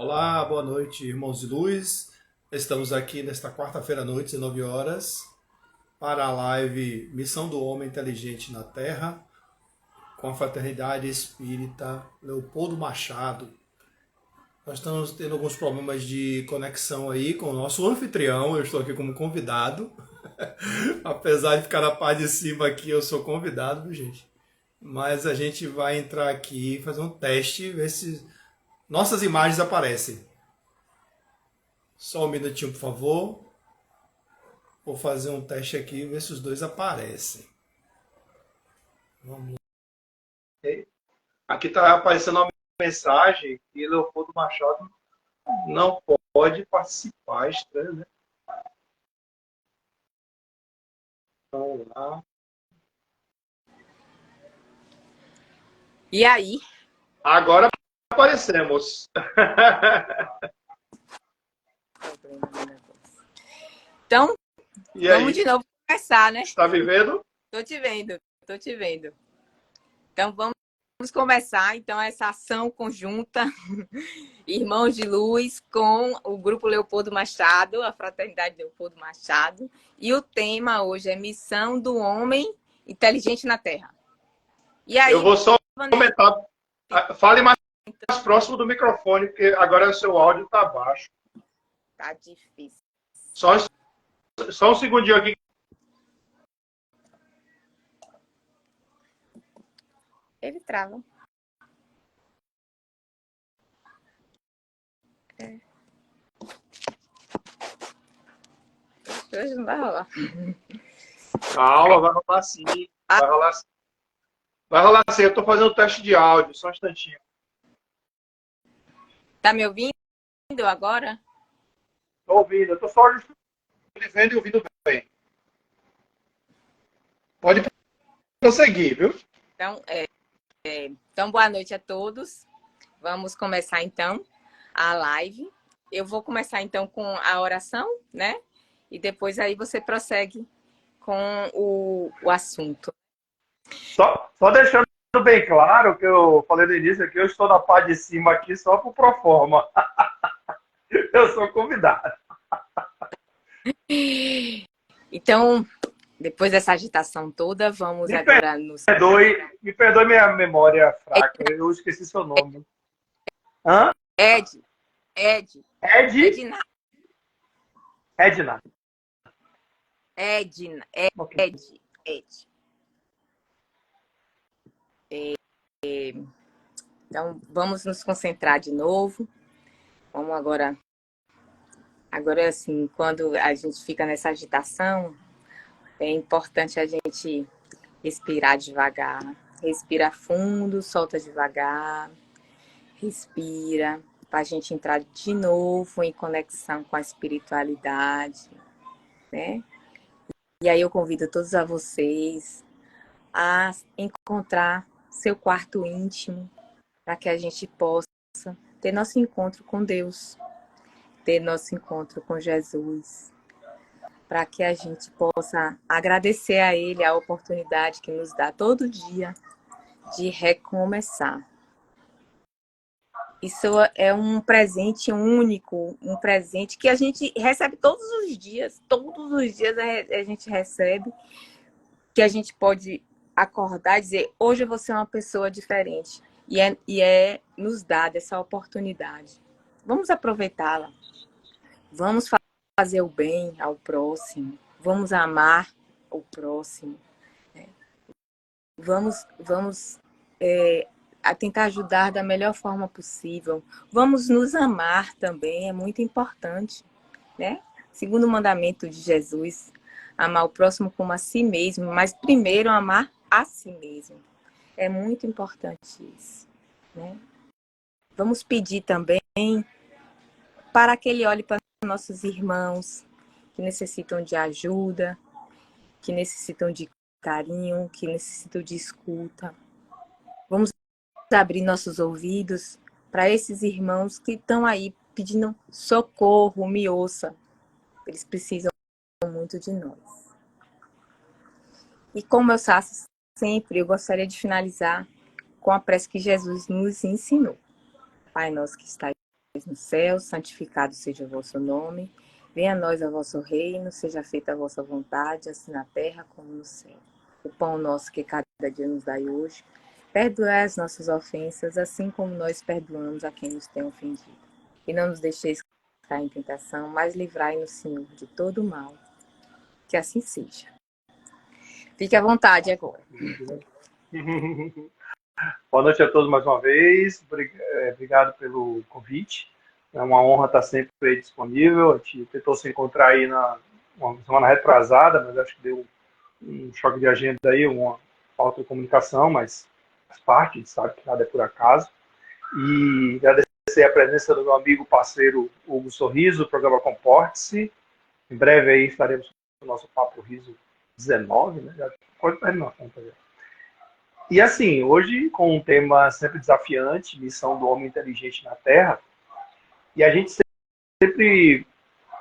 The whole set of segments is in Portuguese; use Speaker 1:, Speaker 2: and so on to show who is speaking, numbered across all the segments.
Speaker 1: Olá, boa noite, irmãos de luz. Estamos aqui nesta quarta-feira à noite, 19 horas, para a live Missão do Homem Inteligente na Terra, com a Fraternidade Espírita Leopoldo Machado. Nós estamos tendo alguns problemas de conexão aí com o nosso anfitrião. Eu estou aqui como convidado. Apesar de ficar na parte de cima aqui, eu sou convidado, viu, gente? Mas a gente vai entrar aqui, fazer um teste, ver se nossas imagens aparecem. Só um minutinho, por favor. Vou fazer um teste aqui, ver se os dois aparecem. Vamos lá. Aqui está aparecendo uma mensagem que Leopoldo Machado não pode participar. Estranho, né? Vamos lá.
Speaker 2: E aí?
Speaker 1: Agora aparecemos.
Speaker 2: Então,
Speaker 1: E
Speaker 2: vamos
Speaker 1: aí?
Speaker 2: de novo começar, né?
Speaker 1: Está me vendo?
Speaker 2: Tô te vendo, tô te vendo. Então, vamos começar, então, essa ação conjunta, Irmãos de Luz, com o Grupo Leopoldo Machado, a Fraternidade Leopoldo Machado. E o tema hoje é Missão do Homem Inteligente na Terra. E aí,
Speaker 1: Eu vou só
Speaker 2: Vanessa?
Speaker 1: comentar. Fale mais próximo do microfone, porque agora o seu áudio está baixo.
Speaker 2: Tá difícil.
Speaker 1: Só um segundinho aqui.
Speaker 2: Ele trava. Hoje não vai rolar.
Speaker 1: Calma, vai rolar sim. Vai rolar sim. Vai rolar sim. Eu estou fazendo um teste de áudio, só um instantinho.
Speaker 2: Tá me ouvindo agora?
Speaker 1: Estou ouvindo. Eu estou só vendo e ouvindo bem. Pode prosseguir, viu?
Speaker 2: Então, então, boa noite a todos. Vamos começar, então, a live. Eu vou começar, então, com a oração, né? E depois aí você prossegue com o assunto.
Speaker 1: Só deixando bem claro que eu falei no início que eu estou na parte de cima aqui só por proforma. Eu sou convidado.
Speaker 2: Então, depois dessa agitação toda, vamos agora nos...
Speaker 1: Me perdoe minha memória fraca. Eu esqueci seu nome. Hã?
Speaker 2: Edna.
Speaker 1: Edna. Okay.
Speaker 2: Então, vamos nos concentrar de novo. Vamos agora... Agora, assim, quando a gente fica nessa agitação, é importante a gente respirar devagar. Respira fundo, solta devagar. Respira, para a gente entrar de novo em conexão com a espiritualidade, né? E aí eu convido todos a vocês a encontrar seu quarto íntimo, para que a gente possa ter nosso encontro com Deus, ter nosso encontro com Jesus, para que a gente possa agradecer a Ele a oportunidade que nos dá todo dia de recomeçar. Isso é um presente único, um presente que a gente recebe todos os dias a gente recebe, que a gente pode acordar e dizer, hoje eu vou ser uma pessoa diferente. E é nos dada essa oportunidade. Vamos aproveitá-la. Vamos fazer o bem ao próximo. Vamos amar o próximo. Vamos a tentar ajudar da melhor forma possível. Vamos nos amar também, é muito importante, né? Segundo o mandamento de Jesus, amar o próximo como a si mesmo, mas primeiro amar a si mesmo. É muito importante isso, né? Vamos pedir também para que Ele olhe para nossos irmãos que necessitam de ajuda, que necessitam de carinho, que necessitam de escuta. Vamos abrir nossos ouvidos para esses irmãos que estão aí pedindo socorro, me ouça. Eles precisam muito de nós. E como eu faço sempre, eu gostaria de finalizar com a prece que Jesus nos ensinou. Pai nosso que está no céu, santificado seja o vosso nome. Venha a nós o vosso reino, seja feita a vossa vontade, assim na terra como no céu. O pão nosso que cada dia nos dai hoje. Perdoai as nossas ofensas, assim como nós perdoamos a quem nos tem ofendido. E não nos deixeis cair em tentação, mas livrai-nos, Senhor, de todo o mal. Que assim seja. Fique à vontade agora.
Speaker 3: Boa noite a todos mais uma vez. Obrigado pelo convite. É uma honra estar sempre aí disponível. A gente tentou se encontrar aí uma semana retrasada, mas acho que deu um choque de agenda aí, uma falta de comunicação, mas faz parte, a gente sabe que nada é por acaso. E agradecer a presença do meu amigo parceiro Hugo Sorriso, do programa Comporte-se. Em breve aí estaremos no nosso Papo Riso 19, né? Já pode terminar a conta já. E assim, hoje com um tema sempre desafiante, missão do homem inteligente na Terra, e a gente sempre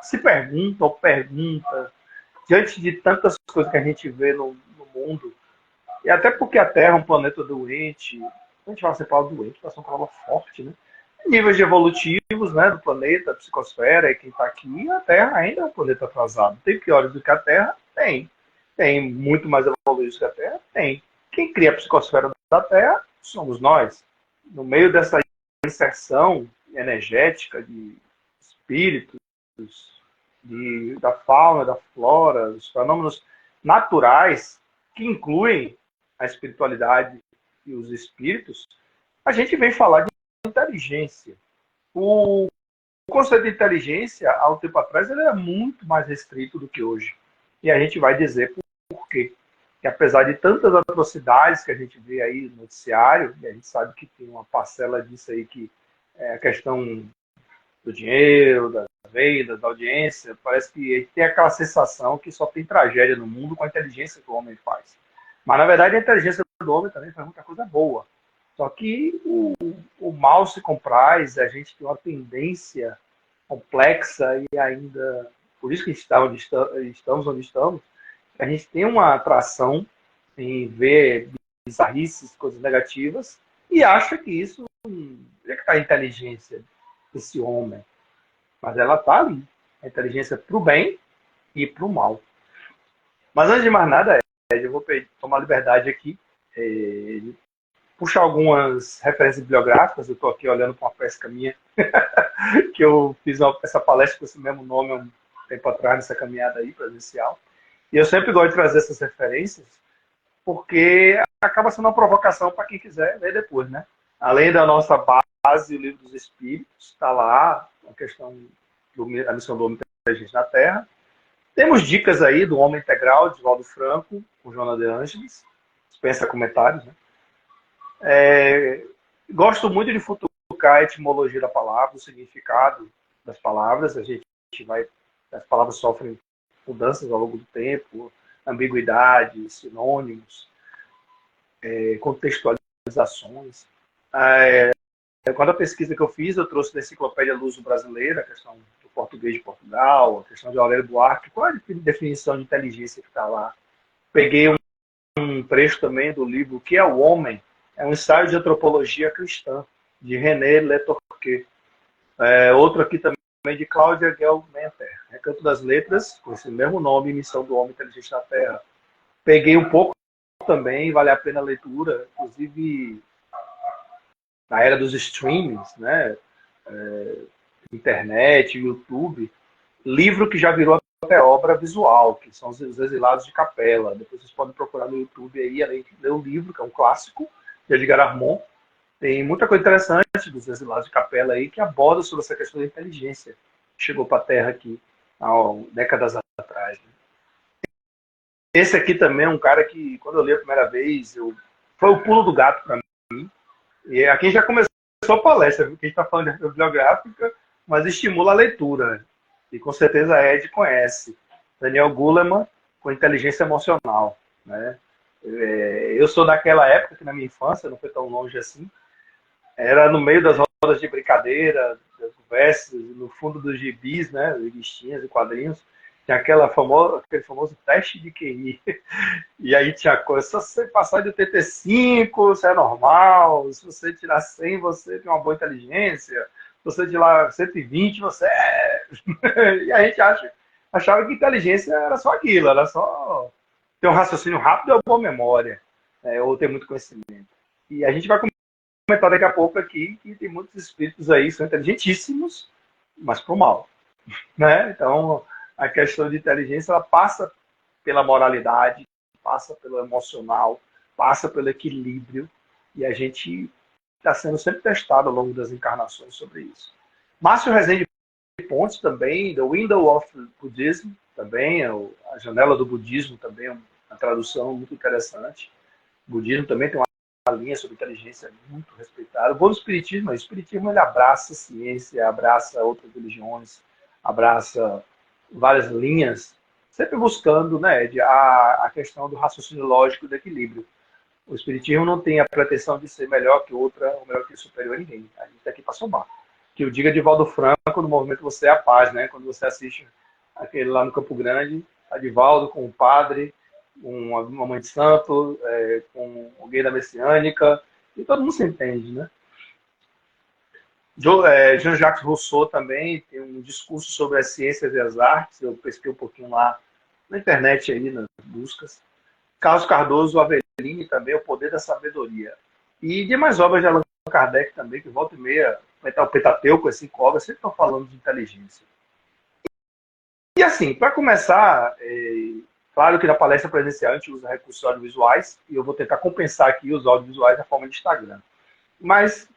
Speaker 3: se pergunta, diante de tantas coisas que a gente vê no mundo, e até porque a Terra é um planeta doente, a gente vai ser palavra doente, vai ser uma palavra forte, né? Níveis evolutivos, né, do planeta, a psicosfera, e quem está aqui, a Terra ainda é um planeta atrasado. Tem piores do que a Terra? Tem. Tem muito mais evoluídos que a Terra? Tem. Quem cria a psicosfera da Terra somos nós. No meio dessa inserção energética de espíritos, da fauna, da flora, dos fenômenos naturais que incluem a espiritualidade e os espíritos, a gente vem falar de inteligência. O conceito de inteligência, há um tempo atrás, ele era muito mais restrito do que hoje. E a gente vai dizer por quê. Que apesar de tantas atrocidades que a gente vê aí no noticiário, e a gente sabe que tem uma parcela disso aí que é a questão do dinheiro, das vendas, da audiência, parece que a gente tem aquela sensação que só tem tragédia no mundo com a inteligência que o homem faz. Mas, na verdade, a inteligência do homem também faz muita coisa boa. Só que o mal se compraz, a gente tem uma tendência complexa e ainda... Por isso que a gente está onde estamos, a gente tem uma atração em ver bizarrices, coisas negativas, e acha que isso é que está a inteligência desse homem. Mas ela está ali. A inteligência para o bem e para o mal. Mas antes de mais nada, eu vou tomar liberdade aqui, de puxar algumas referências bibliográficas. Eu estou aqui olhando para uma pesca minha, que eu fiz essa palestra com esse mesmo nome há um tempo atrás, nessa caminhada aí presencial. E eu sempre gosto de trazer essas referências, porque acaba sendo uma provocação para quem quiser ler depois, né? Além da nossa base, o Livro dos Espíritos, está lá, a questão da missão do homem inteligente na Terra. Temos dicas aí do Homem Integral, de Valdo Franco, com Joana de Ângeles. Dispensa comentários, né? Gosto muito de futucar a etimologia da palavra, o significado das palavras. As palavras sofrem mudanças ao longo do tempo, ambiguidades, sinônimos, contextualizações. Quando a pesquisa que eu fiz, eu trouxe da Enciclopédia Luso-Brasileira, a questão do português de Portugal, a questão de Aurélio Buarque, qual é a definição de inteligência que está lá. Peguei um trecho também do livro O que é o Homem? É um ensaio de antropologia cristã, de René Letorquet. Outro aqui também de Cláudia Gelmenter, Recanto das Letras, com esse mesmo nome, Missão do Homem Inteligente na Terra. Peguei um pouco também, vale a pena a leitura, inclusive na era dos streamings, né? Internet, YouTube, livro que já virou até obra visual, que são Os Exilados de Capela. Depois vocês podem procurar no YouTube aí, além de ler o livro, que é um clássico, de Edgar Armand. Tem muita coisa interessante dos Exilados de Capela aí, que aborda sobre essa questão da inteligência que chegou para a Terra aqui há décadas atrás. Né? Esse aqui também é um cara que, quando eu li a primeira vez, foi o pulo do gato para mim. E aqui já começou a palestra, porque a gente está falando de bibliográfica, mas estimula a leitura. E com certeza a Ed conhece. Daniel Goleman, com inteligência emocional. Né? Eu sou daquela época, que na minha infância, não foi tão longe assim, era no meio das rodas de brincadeira, das conversas, no fundo dos gibis, né, revistinhas e quadrinhos, tinha aquele famoso teste de QI. E aí tinha coisa, se você passar de 85, você é normal, se você tirar 100, você tem uma boa inteligência, você de lá 120, você é... E a gente achava que inteligência era só aquilo, era só ter um raciocínio rápido e uma boa memória, ou ter muito conhecimento. E a gente vai comentar daqui a pouco aqui que tem muitos espíritos aí que são inteligentíssimos, mas pro mal, né? Então, a questão de inteligência, ela passa pela moralidade, passa pelo emocional, passa pelo equilíbrio, e a gente está sendo sempre testado ao longo das encarnações sobre isso. Márcio Rezende Pontes também, The Window of Buddhism, também, a janela do budismo também, é uma tradução muito interessante. O budismo também tem uma linha sobre inteligência muito respeitada. O bom do espiritismo, o espiritismo ele abraça a ciência, abraça outras religiões, abraça várias linhas, sempre buscando, né, a questão do raciocínio lógico e do equilíbrio. O espiritismo não tem a pretensão de ser melhor que outra, ou melhor que superior a ninguém. A gente está aqui para somar. Que eu diga de Valdo Franco no movimento Você é a Paz, né? Quando você assiste aquele lá no Campo Grande, a Divaldo com o padre, uma mãe de santo, com alguém da messiânica, e todo mundo se entende, né? Jean-Jacques Rousseau também tem um discurso sobre as ciências e as artes, eu pesquei um pouquinho lá na internet, aí, nas buscas. Carlos Cardoso Aveline também, O Poder da Sabedoria. E demais obras de Allan Kardec também, que volta e meia, o Pentateuco, assim, cobra, sempre estão falando de inteligência. E assim, para começar, claro que na palestra presencial a gente usa recursos audiovisuais, e eu vou tentar compensar aqui os audiovisuais na forma de Instagram. Mas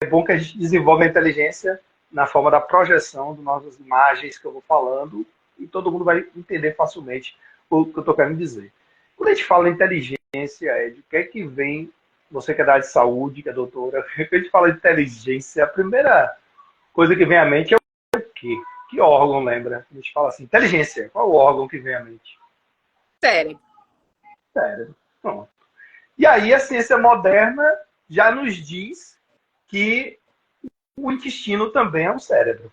Speaker 3: é bom que a gente desenvolva a inteligência na forma da projeção das nossas imagens que eu vou falando, e todo mundo vai entender facilmente o que eu estou querendo dizer. Quando a gente fala em inteligência, de que é que vem, você que é da área de saúde, que é doutora, quando a gente fala de inteligência, a primeira coisa que vem à mente é o quê? Que órgão lembra? A gente fala assim, inteligência, qual é o órgão que vem à mente?
Speaker 2: Cérebro.
Speaker 3: Cérebro. Pronto. E aí a ciência moderna já nos diz que o intestino também é um cérebro.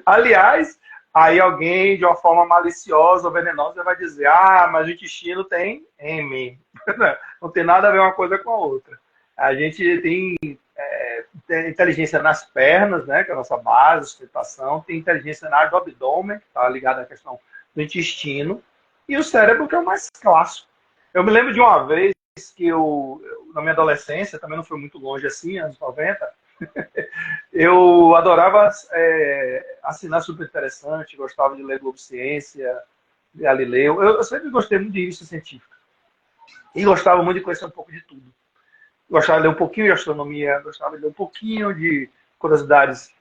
Speaker 3: Aliás, aí alguém, de uma forma maliciosa ou venenosa, vai dizer, mas o intestino tem M. Não tem nada a ver uma coisa com a outra. A gente tem inteligência nas pernas, né, que é a nossa base, sustentação. Tem inteligência na área do abdômen, que está ligada à questão do intestino. E o cérebro, que é o mais clássico. Eu me lembro de uma vez que na minha adolescência, também não foi muito longe assim, anos 90, eu adorava assinar super interessante, gostava de ler Globo Ciência, Galileu. Eu sempre gostei muito de revista científica. E gostava muito de conhecer um pouco de tudo. Gostava de ler um pouquinho de astronomia, gostava de ler um pouquinho de curiosidades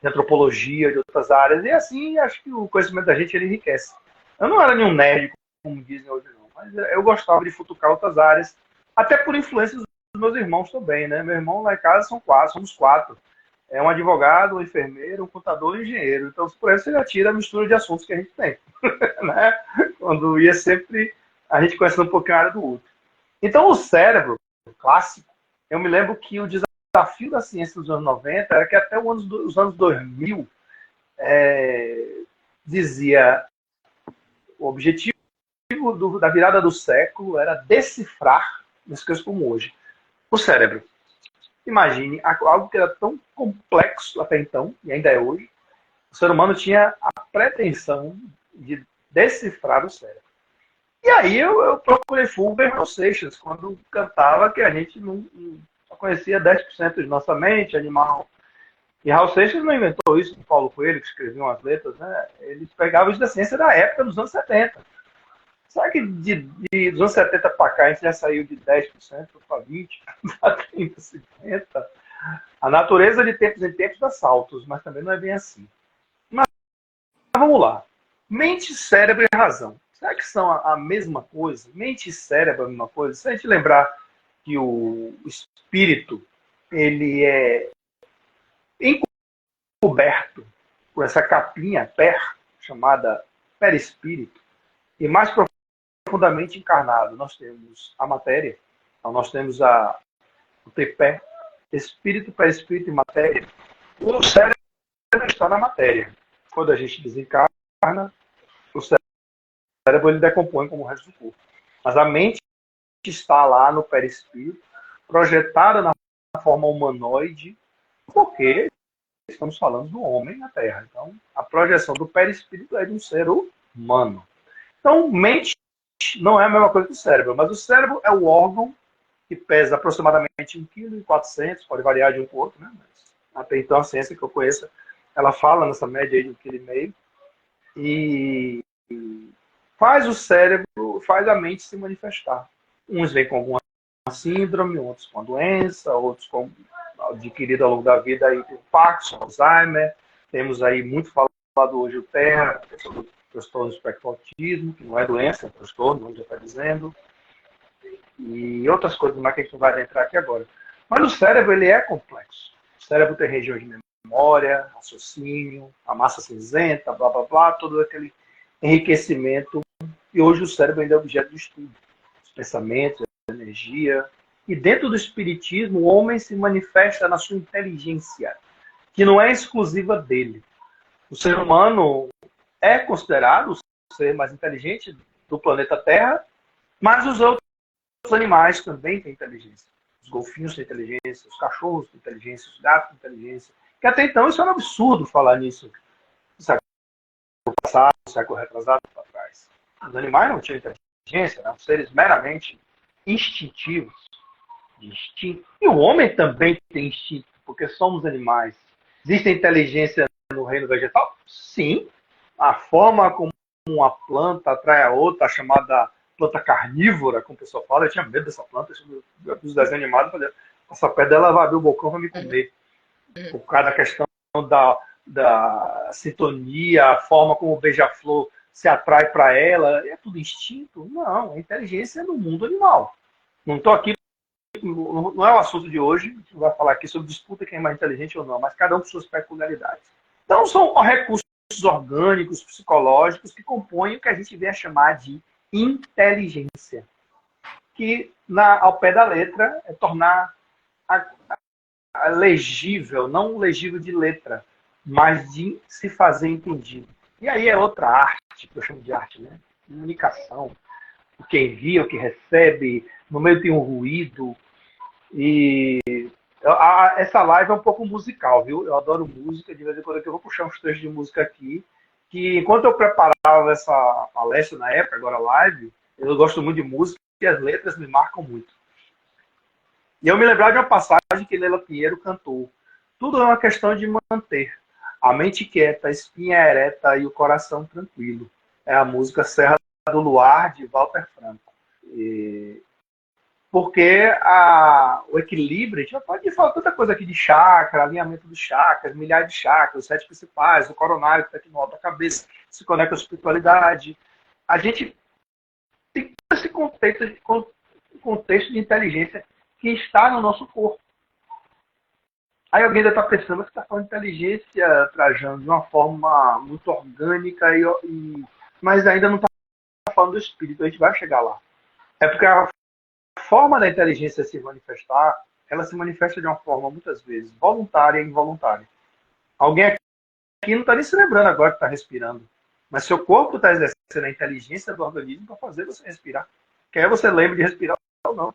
Speaker 3: de antropologia, de outras áreas. E assim, acho que o conhecimento da gente ele enriquece. Eu não era nenhum nerd, como dizem hoje, não. Mas eu gostava de futucar outras áreas, até por influência dos meus irmãos também, né? Meu irmão lá em casa somos quatro. É um advogado, um enfermeiro, um contador e um engenheiro. Então, por isso você já tira a mistura de assuntos que a gente tem. Né? Quando ia sempre a gente conhecendo um pouquinho a área do outro. Então, o cérebro clássico, eu me lembro que o desafio da ciência dos anos 90 era que até os anos 2000 dizia o objetivo da virada do século era decifrar, nesse caso como hoje, o cérebro. Imagine algo que era tão complexo até então, e ainda é hoje, o ser humano tinha a pretensão de decifrar o cérebro. E aí eu procurei Fulber no Seixas, quando cantava que a gente não só conhecia 10% de nossa mente, animal. E Raul Seixas não inventou isso com Paulo Coelho, que escrevia umas letras, né? Eles pegavam isso da ciência da época, dos anos 70. Sabe que dos anos 70 para cá a gente já saiu de 10% para 20%, para 30%, 50%. A natureza de tempos em tempos dá saltos, mas também não é bem assim. Mas vamos lá. Mente, cérebro e razão. Será que são a mesma coisa? Mente e cérebro é a mesma coisa? Se a gente lembrar que o espírito ele é encoberto por essa capinha chamada perispírito, e mais profundamente encarnado, nós temos a matéria, então nós temos o tripé, espírito, perispírito e matéria. O cérebro está na matéria. Quando a gente desencarna, o cérebro ele decompõe como o resto do corpo. Mas a mente está lá no perispírito, projetada na forma humanoide, porque estamos falando do homem na Terra. Então, a projeção do perispírito é de um ser humano. Então, mente não é a mesma coisa que o cérebro, mas o cérebro é o órgão que pesa aproximadamente 1,4 kg, pode variar de um para o outro, né? Mas até então a ciência que eu conheço, ela fala nessa média aí de 1,5 kg, e faz o cérebro, faz a mente se manifestar. Uns vêm com alguma síndrome, outros com a doença, outros com adquirido ao longo da vida aí com Parkinson, Alzheimer. Temos aí muito falado hoje o TEA, a questão do transtorno do espectro autismo, que não é doença, é transtorno, como já está dizendo, e outras coisas mais que a gente não vai entrar aqui agora. Mas o cérebro, ele é complexo. O cérebro tem regiões de memória, raciocínio, a massa cinzenta, blá, blá, blá, todo aquele enriquecimento. E hoje o cérebro ainda é objeto de estudo. Os pensamentos, a energia. E dentro do espiritismo, o homem se manifesta na sua inteligência, que não é exclusiva dele. O ser humano é considerado o ser mais inteligente do planeta Terra, mas os outros animais também têm inteligência. Os golfinhos têm inteligência, os cachorros têm inteligência, os gatos têm inteligência. Que até então isso era um absurdo falar nisso. No século passado, no século retrasado para trás. Os animais não tinham inteligência, eram seres meramente instintivos, de instinto. E o homem também tem instinto, porque somos animais. Existe inteligência no reino vegetal? Sim. A forma como uma planta atrai a outra, a chamada planta carnívora, como o pessoal fala, eu tinha medo dessa planta, dos desenhos animados, essa perto dela vai abrir o bocão para me comer. Por causa da questão da sintonia, a forma como o beija-flor se atrai para ela, é tudo instinto? Não, é inteligência no mundo animal. Não estou aqui, não é o assunto de hoje, a gente não vai falar aqui sobre disputa quem é mais inteligente ou não, mas cada um com suas peculiaridades. Então são recursos orgânicos, psicológicos, que compõem o que a gente vem a chamar de inteligência. Que, ao pé da letra, é tornar a legível, não legível de letra, mas de se fazer entendido. E aí é outra arte, que eu chamo de arte, né? Comunicação. O que envia, o que recebe, no meio tem um ruído. E essa live é um pouco musical, viu? Eu adoro música, de vez em quando eu vou puxar uns trechos de música aqui, que enquanto eu preparava essa palestra na época, agora live, eu gosto muito de música e as letras me marcam muito. E eu me lembrava de uma passagem que Leila Pinheiro cantou. Tudo é uma questão de manter a mente quieta, a espinha ereta e o coração tranquilo. É a música Serra do Luar, de Walter Franco. Porque o equilíbrio, a gente pode falar tanta coisa aqui de chakra, alinhamento dos chakras, milhares de chakras, os 7 principais, o coronário que está aqui no alto da cabeça, se conecta com a espiritualidade. A gente tem esse contexto de inteligência que está no nosso corpo. Aí alguém ainda está pensando que está falando de inteligência, Trajano, de uma forma muito orgânica, mas ainda não está falando do espírito, a gente vai chegar lá. É porque a forma da inteligência se manifestar, ela se manifesta de uma forma, muitas vezes, voluntária e involuntária. Alguém aqui não está nem se lembrando agora que está respirando, mas seu corpo está exercendo a inteligência do organismo para fazer você respirar. Quer você lembre de respirar ou não.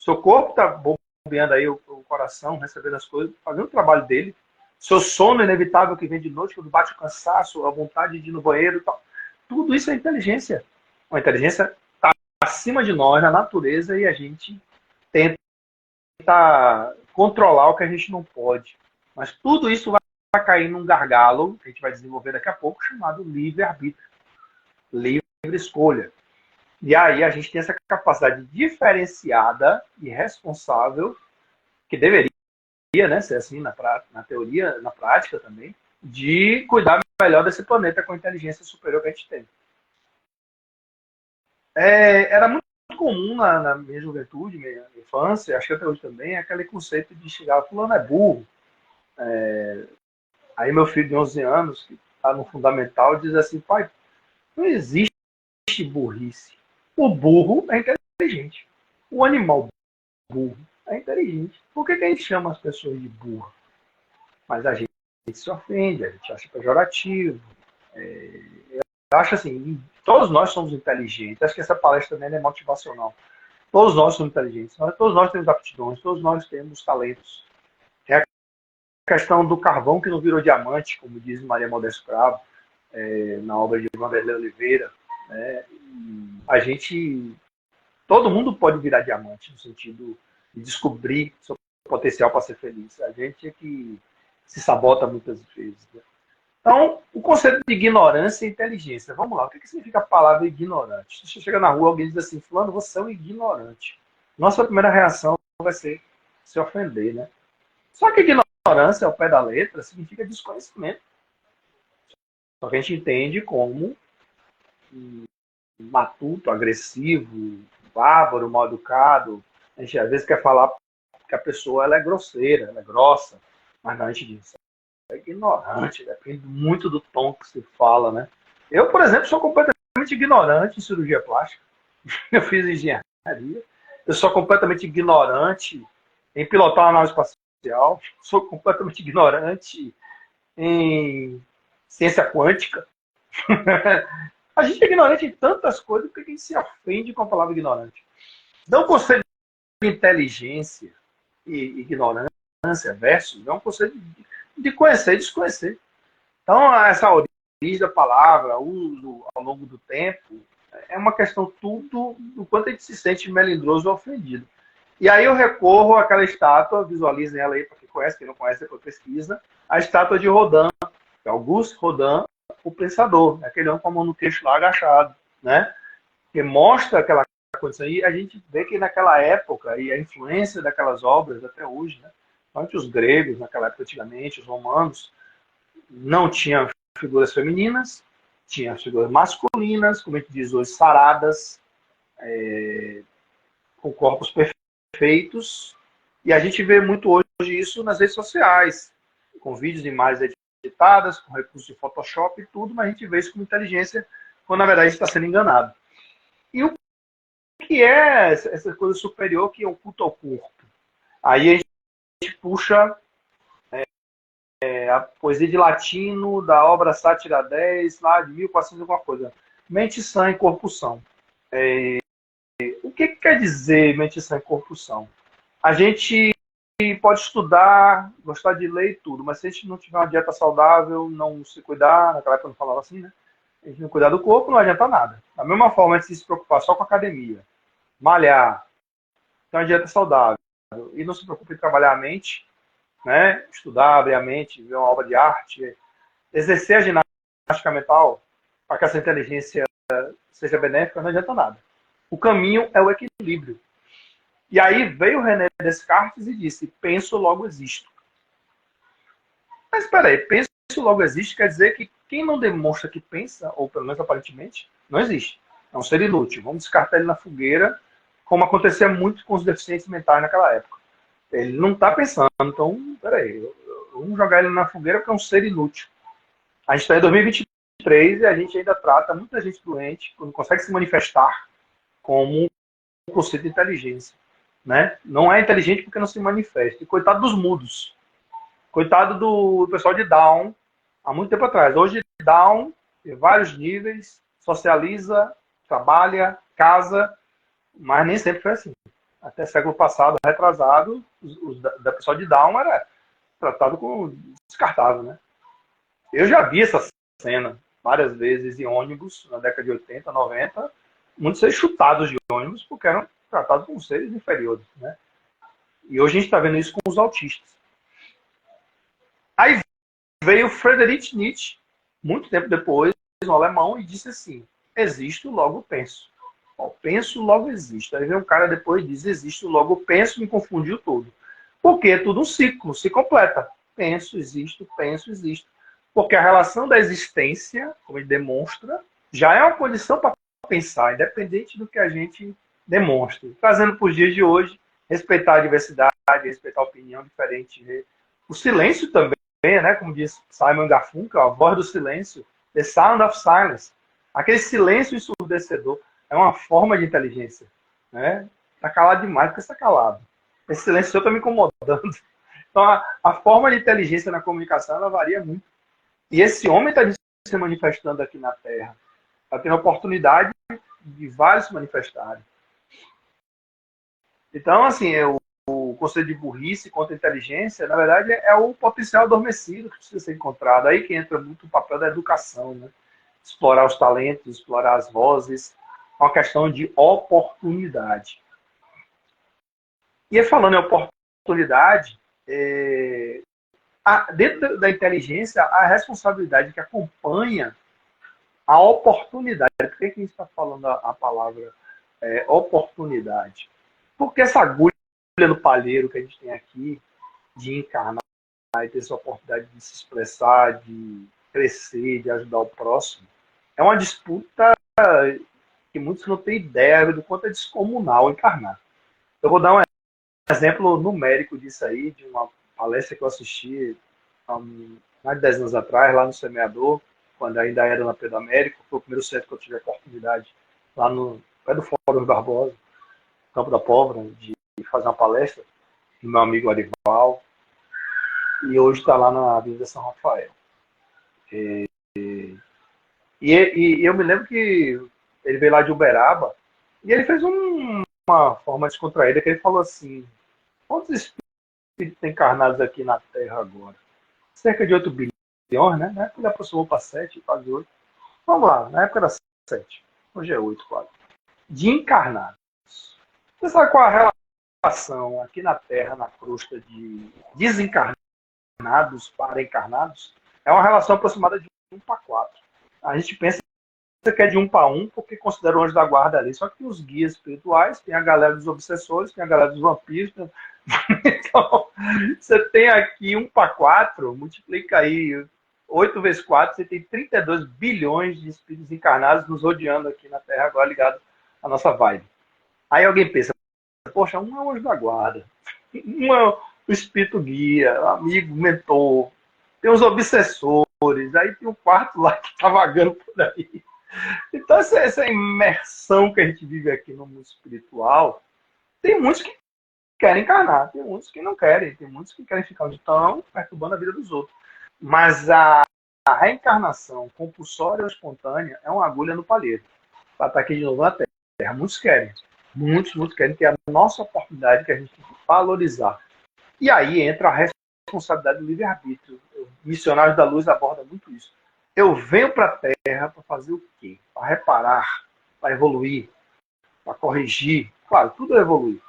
Speaker 3: Seu corpo está bombeando aí o coração, recebendo as coisas, fazendo o trabalho dele. Seu sono inevitável que vem de noite, quando bate o cansaço, a vontade de ir no banheiro e tal. Tudo isso é inteligência. Uma inteligência está acima de nós, na natureza, e a gente tenta controlar o que a gente não pode. Mas tudo isso vai cair num gargalo, que a gente vai desenvolver daqui a pouco, chamado livre-arbítrio. Livre escolha. E aí a gente tem essa capacidade diferenciada e responsável, que deveria, né, ser assim na teoria, na prática também, de cuidar melhor desse planeta com a inteligência superior que a gente tem. Era muito comum na minha juventude, minha infância, acho que até hoje também, aquele conceito de chegar, fulano é burro. Aí meu filho de 11 anos, que está no fundamental, diz assim, pai, não existe burrice. O burro é inteligente. O animal burro é inteligente. Por que a gente chama as pessoas de burro? Mas a gente se ofende, a gente acha pejorativo. Eu acho assim, todos nós somos inteligentes. Acho que essa palestra também é motivacional. Todos nós somos inteligentes, todos nós temos aptidões, todos nós temos talentos. É a questão do carvão que não virou diamante, como diz Maria Modesto Cravo, na obra de Vanderlei Oliveira. Né? A gente, todo mundo pode virar diamante, no sentido de descobrir seu potencial para ser feliz. A gente é que se sabota muitas vezes. Né? Então, o conceito de ignorância e inteligência. Vamos lá, o que significa a palavra ignorante? Se você chega na rua, alguém diz assim, fulano, você é um ignorante. Nossa primeira reação vai ser se ofender, né? Só que ignorância, ao pé da letra, significa desconhecimento. Só que a gente entende como matuto, agressivo, bárbaro, mal educado. A gente às vezes quer falar que a pessoa ela é grosseira, ela é grossa, mas não, a gente diz, é ignorante, depende muito do tom que se fala, né? Eu, por exemplo, sou completamente ignorante em cirurgia plástica. Eu fiz engenharia. Eu sou completamente ignorante em pilotar uma nave espacial. Sou completamente ignorante em ciência quântica. A gente é ignorante em tantas coisas, porque a gente se ofende com a palavra ignorante. Não o conceito de inteligência e ignorância versus, é um conceito de conhecer e desconhecer. Então, essa origem da palavra, uso ao longo do tempo, é uma questão tudo do quanto a gente se sente melindroso ou ofendido. E aí eu recorro àquela estátua, visualizem ela aí, para quem conhece, quem não conhece, depois pesquisa, a estátua de Rodin, que é Auguste Rodin, o pensador, aquele homem com a mão no queixo lá agachado, né? Que mostra aquela coisa aí, a gente vê que naquela época, e a influência daquelas obras até hoje, né? Antes os gregos, naquela época antigamente, os romanos, não tinham figuras femininas, tinha figuras masculinas, como a gente diz hoje, saradas, com corpos perfeitos, e a gente vê muito hoje isso nas redes sociais, com vídeos e imagens editadas, com recursos de Photoshop e tudo, mas a gente vê isso como inteligência, quando na verdade a gente está sendo enganado. E o que é essa coisa superior que oculta o corpo? Aí a gente puxa a poesia de Latino, da obra Sátira 10, lá de 1400 alguma coisa. Mente sã e corpo são. O que quer dizer mente sã e corpo são? A gente pode estudar, gostar de ler e tudo, mas se a gente não tiver uma dieta saudável, não se cuidar, naquela época eu não falava assim, né? A gente não cuidar do corpo, não adianta nada. Da mesma forma, a gente se preocupar só com a academia, malhar, ter uma dieta saudável, e não se preocupe em trabalhar a mente, né? Estudar, abrir a mente, ver uma obra de arte, exercer a ginástica mental para que essa inteligência seja benéfica, não adianta nada. O caminho é o equilíbrio. E aí veio René Descartes e disse, penso, logo existo. Mas espera aí, penso, logo existe quer dizer que quem não demonstra que pensa, ou pelo menos aparentemente, não existe. É um ser inútil. Vamos descartar ele na fogueira, como acontecia muito com os deficientes mentais naquela época. Ele não está pensando, então, peraí, vamos jogar ele na fogueira porque é um ser inútil. A gente está em 2023 e a gente ainda trata muita gente doente, que não consegue se manifestar como um conceito de inteligência. Né? Não é inteligente porque não se manifesta. E coitado dos mudos. Coitado do pessoal de Down, há muito tempo atrás. Hoje, Down, em vários níveis, socializa, trabalha, casa, mas nem sempre foi assim. Até século passado, retrasado, o pessoal de Down era tratado como descartável, né? Eu já vi essa cena várias vezes em ônibus, na década de 80, 90, muitos seres chutados de ônibus porque eram tratados como seres inferiores, né? E hoje a gente está vendo isso com os autistas. Aí veio Friedrich Nietzsche, muito tempo depois, um alemão, e disse assim, existo, logo penso. Penso, logo existo. Aí vem um cara depois e diz, existo, logo penso, me confundiu tudo. Porque é tudo um ciclo, se completa. Penso, existo, Porque a relação da existência, como ele demonstra, já é uma condição para pensar, independente do que a gente demonstre. Trazendo para os dias de hoje, respeitar a diversidade, respeitar a opinião diferente. O silêncio também, né? Como diz Simon Garfunkel, a voz do silêncio, the sound of silence. Aquele silêncio ensurdecedor é uma forma de inteligência. Né? Está calado demais porque está calado. Esse silêncio está me incomodando. Então, a forma de inteligência na comunicação ela varia muito. E esse homem está se manifestando aqui na Terra. Está tendo a oportunidade de vários se manifestarem. Então, assim, o conceito de burrice contra inteligência, na verdade, é o potencial adormecido que precisa ser encontrado. Aí que entra muito o papel da educação, né? Explorar os talentos, explorar as vozes, é uma questão de oportunidade. E falando em oportunidade, dentro da inteligência, a responsabilidade que acompanha a oportunidade. Por que a gente está falando a palavra oportunidade? Porque essa agulha no palheiro que a gente tem aqui, de encarnar e ter essa oportunidade de se expressar, de crescer, de ajudar o próximo, é uma disputa que muitos não têm ideia do quanto é descomunal encarnar. Eu vou dar um exemplo numérico disso aí, de uma palestra que eu assisti há mais de 10 anos atrás, lá no Semeador, quando ainda era na Pedro Américo. Foi o primeiro centro que eu tive a oportunidade, lá no pé do Fórum Barbosa, Campo da Pólvora, de fazer uma palestra do meu amigo Arival, e hoje está lá na Avenida São Rafael. E eu me lembro que ele veio lá de Uberaba, e ele fez uma forma descontraída, que ele falou assim: quantos espíritos encarnados aqui na Terra agora? Cerca de 8 bilhões, né? Na época ele aproximou para 7, quase 8. Vamos lá, na época era 7, hoje é 8 quase. De encarnados. Você sabe qual é a relação aqui na Terra, na crosta, de desencarnados para encarnados? É uma relação aproximada de 1 para 4. A gente pensa que é de 1 para 1, porque considera o anjo da guarda ali. Só que tem os guias espirituais, tem a galera dos obsessores, tem a galera dos vampiros. Então, você tem aqui 1 para 4, multiplica aí 8 vezes 4, você tem 32 bilhões de espíritos encarnados nos rodeando aqui na Terra, agora ligado à nossa vibe. Aí alguém pensa, poxa, um é o anjo da guarda, um é o espírito guia, amigo, mentor, tem os obsessores, aí tem um quarto lá que tá vagando por aí. Então, essa imersão que a gente vive aqui no mundo espiritual, tem muitos que querem encarnar, tem muitos que não querem, tem muitos que querem ficar onde estão, perturbando a vida dos outros. Mas a reencarnação compulsória ou espontânea é uma agulha no palheiro, para estar aqui de novo na Terra. Muitos querem, muitos querem ter a nossa oportunidade, que a gente tem que valorizar. E aí entra a responsabilidade do livre-arbítrio. Missionários da Luz aborda muito isso. Eu venho para a Terra para fazer o quê? Para reparar, para evoluir, para corrigir. Claro, tudo é evoluir.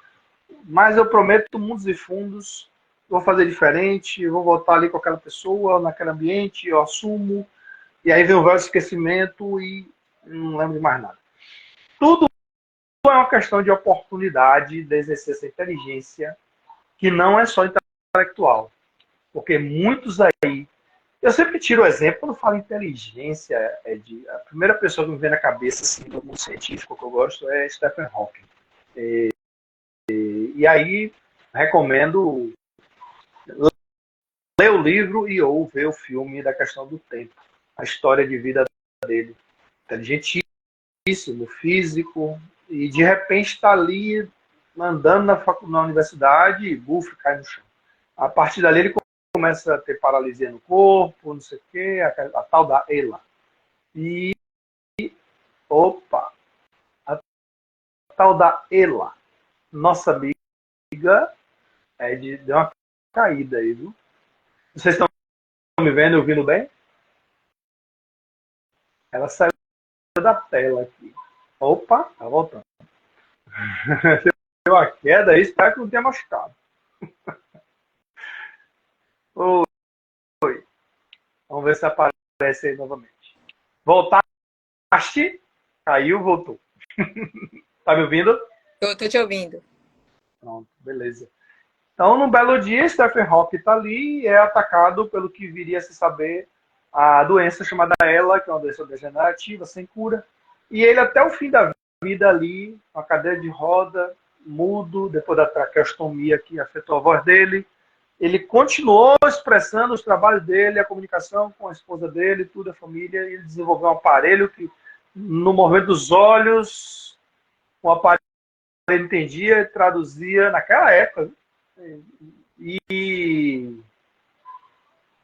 Speaker 3: Mas eu prometo mundos e fundos, vou fazer diferente, vou voltar ali com aquela pessoa, naquele ambiente, eu assumo, e aí vem o velho esquecimento e não lembro de mais nada. Tudo é uma questão de oportunidade de exercer essa inteligência, que não é só intelectual. Porque muitos aí... Eu sempre tiro o exemplo, quando eu falo inteligência, a primeira pessoa que me vem na cabeça, assim, do mundo científico que eu gosto, é Stephen Hawking. E aí, recomendo ler o livro e ou ver o filme da questão do tempo. A história de vida dele. Inteligentíssimo, físico, e de repente está ali andando na universidade e buf, cai no chão. A partir dali ele começa a ter paralisia no corpo, não sei o quê, a tal da ELA. E, a tal da ELA. Nossa amiga deu uma caída aí, viu? Vocês estão me vendo e ouvindo bem? Ela saiu da tela aqui. Opa, tá voltando. Deu uma queda aí, espero que não tenha machucado. Oi. Vamos ver se aparece aí novamente. Voltaste? Caiu, voltou. Tá me ouvindo?
Speaker 2: Tô te ouvindo.
Speaker 3: Pronto, beleza. Então, num belo dia, Stephen Hawking está ali e é atacado pelo que viria a se saber a doença chamada ELA, que é uma doença degenerativa, sem cura. E ele, até o fim da vida ali, uma cadeira de roda, mudo, depois da traqueostomia que afetou a voz dele, ele continuou expressando os trabalhos dele, a comunicação com a esposa dele, tudo, a família. Ele desenvolveu um aparelho que, no movimento dos olhos, o aparelho entendia e traduzia, naquela época, e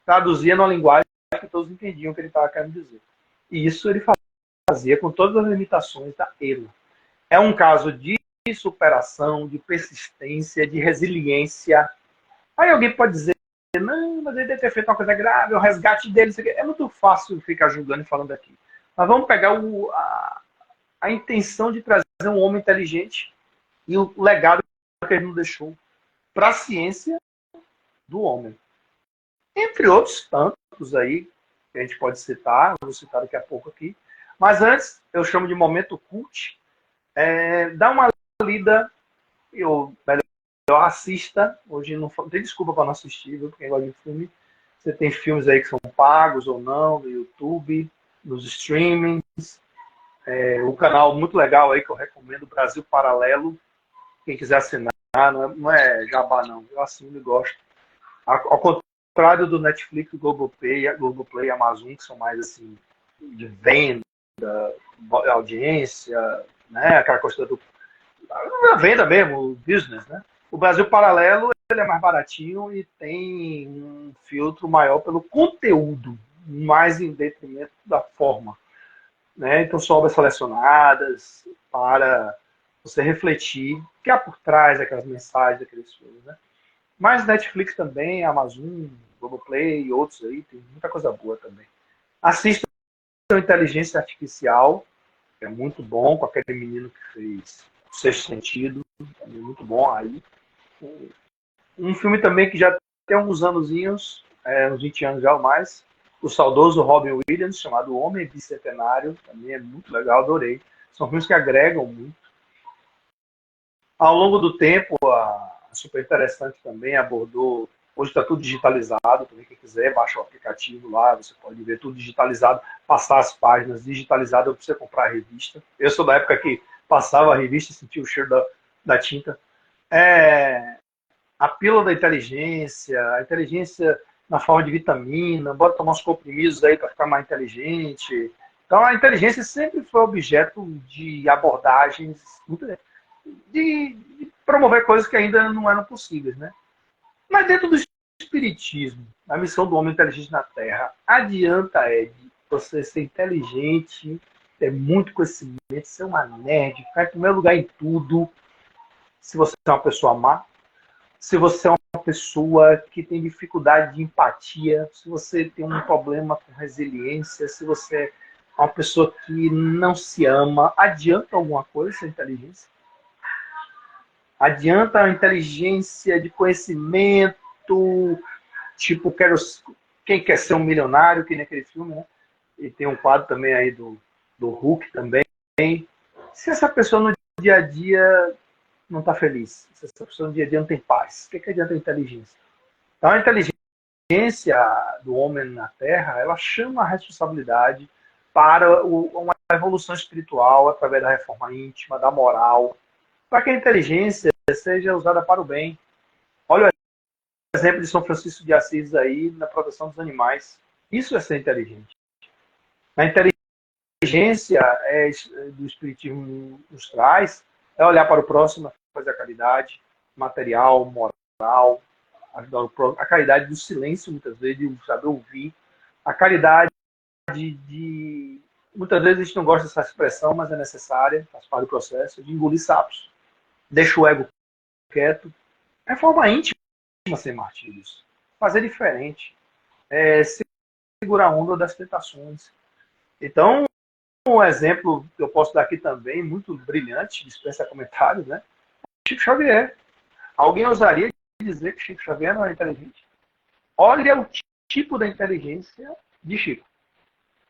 Speaker 3: traduzia numa linguagem que todos entendiam o que ele estava querendo dizer. E isso ele fazia com todas as limitações da ELA. É um caso de superação, de persistência, de resiliência. Aí alguém pode dizer, não, mas ele deve ter feito uma coisa grave, o resgate dele, isso aqui. É muito fácil ficar julgando e falando aqui. Mas vamos pegar a intenção de trazer um homem inteligente e o legado que ele nos deixou para a ciência do homem. Entre outros tantos aí, que a gente pode citar, vou citar daqui a pouco aqui. Mas antes, eu chamo de momento cult. Dá uma lida, melhor assista. Hoje não tem desculpa para não assistir, viu? Porque gosta de filme. Você tem filmes aí que são pagos ou não, no YouTube, nos streamings. Um canal muito legal aí que eu recomendo, Brasil Paralelo. Quem quiser assinar, não é jabá não, eu assino e gosto. Ao contrário do Netflix, Globoplay, Amazon, que são mais assim, de venda, audiência, né? Aquela coisa da venda mesmo, business, né? O Brasil Paralelo, ele é mais baratinho e tem um filtro maior pelo conteúdo, mais em detrimento da forma. Né? Então, são obras selecionadas para você refletir o que há por trás daquelas mensagens, daqueles filmes. Né? Mas Netflix também, Amazon, Globoplay e outros aí, tem muita coisa boa também. Assista Inteligência Artificial, que é muito bom, com aquele menino que fez O Sexto Sentido, também muito bom aí. Um filme também que já tem uns anozinhos, uns 20 anos já ou mais, o saudoso Robin Williams, chamado O Homem Bicentenário, também é muito legal, adorei. São filmes que agregam muito. Ao longo do tempo, a Super Interessante também abordou. Hoje está tudo digitalizado, também quem quiser, baixa o aplicativo lá, você pode ver tudo digitalizado, passar as páginas digitalizadas, não precisa comprar a revista. Eu sou da época que passava a revista e sentia o cheiro da tinta. A pílula da inteligência, a inteligência na forma de vitamina, bora tomar uns comprimidos aí para ficar mais inteligente. Então, a inteligência sempre foi objeto de abordagens, de promover coisas que ainda não eram possíveis, né? Mas dentro do espiritismo, a missão do homem inteligente na Terra, adianta, Ed, você ser inteligente, ter muito conhecimento, ser uma nerd, ficar em primeiro lugar em tudo, se você é uma pessoa má, se você é uma pessoa que tem dificuldade de empatia, se você tem um problema com resiliência, se você é uma pessoa que não se ama, adianta alguma coisa essa inteligência? Adianta a inteligência de conhecimento, tipo, quem quer ser um milionário, que nem aquele filme, né? E tem um quadro também aí do Hulk também. Se essa pessoa no dia a dia não está feliz, se essa pessoa no dia a dia não tem paz, o que adianta a inteligência? Então, a inteligência do homem na Terra, ela chama a responsabilidade para uma evolução espiritual através da reforma íntima, da moral, para que a inteligência seja usada para o bem. Olha o exemplo de São Francisco de Assis aí na proteção dos animais. Isso é ser inteligente. A inteligência do Espiritismo nos traz é olhar para o próximo, fazer a caridade material, moral, ajudar o próximo, a caridade do silêncio, muitas vezes, de saber ouvir, a caridade de... Muitas vezes a gente não gosta dessa expressão, mas é necessária, faz parte do processo, de engolir sapos. Deixa o ego quieto. É forma íntima sem martírios. Fazer diferente. Segurar a onda das tentações. Então, um exemplo que eu posso dar aqui também, muito brilhante, dispensa comentários, né? Chico Xavier. Alguém ousaria dizer que Chico Xavier não é inteligente? Olha o tipo da inteligência de Chico.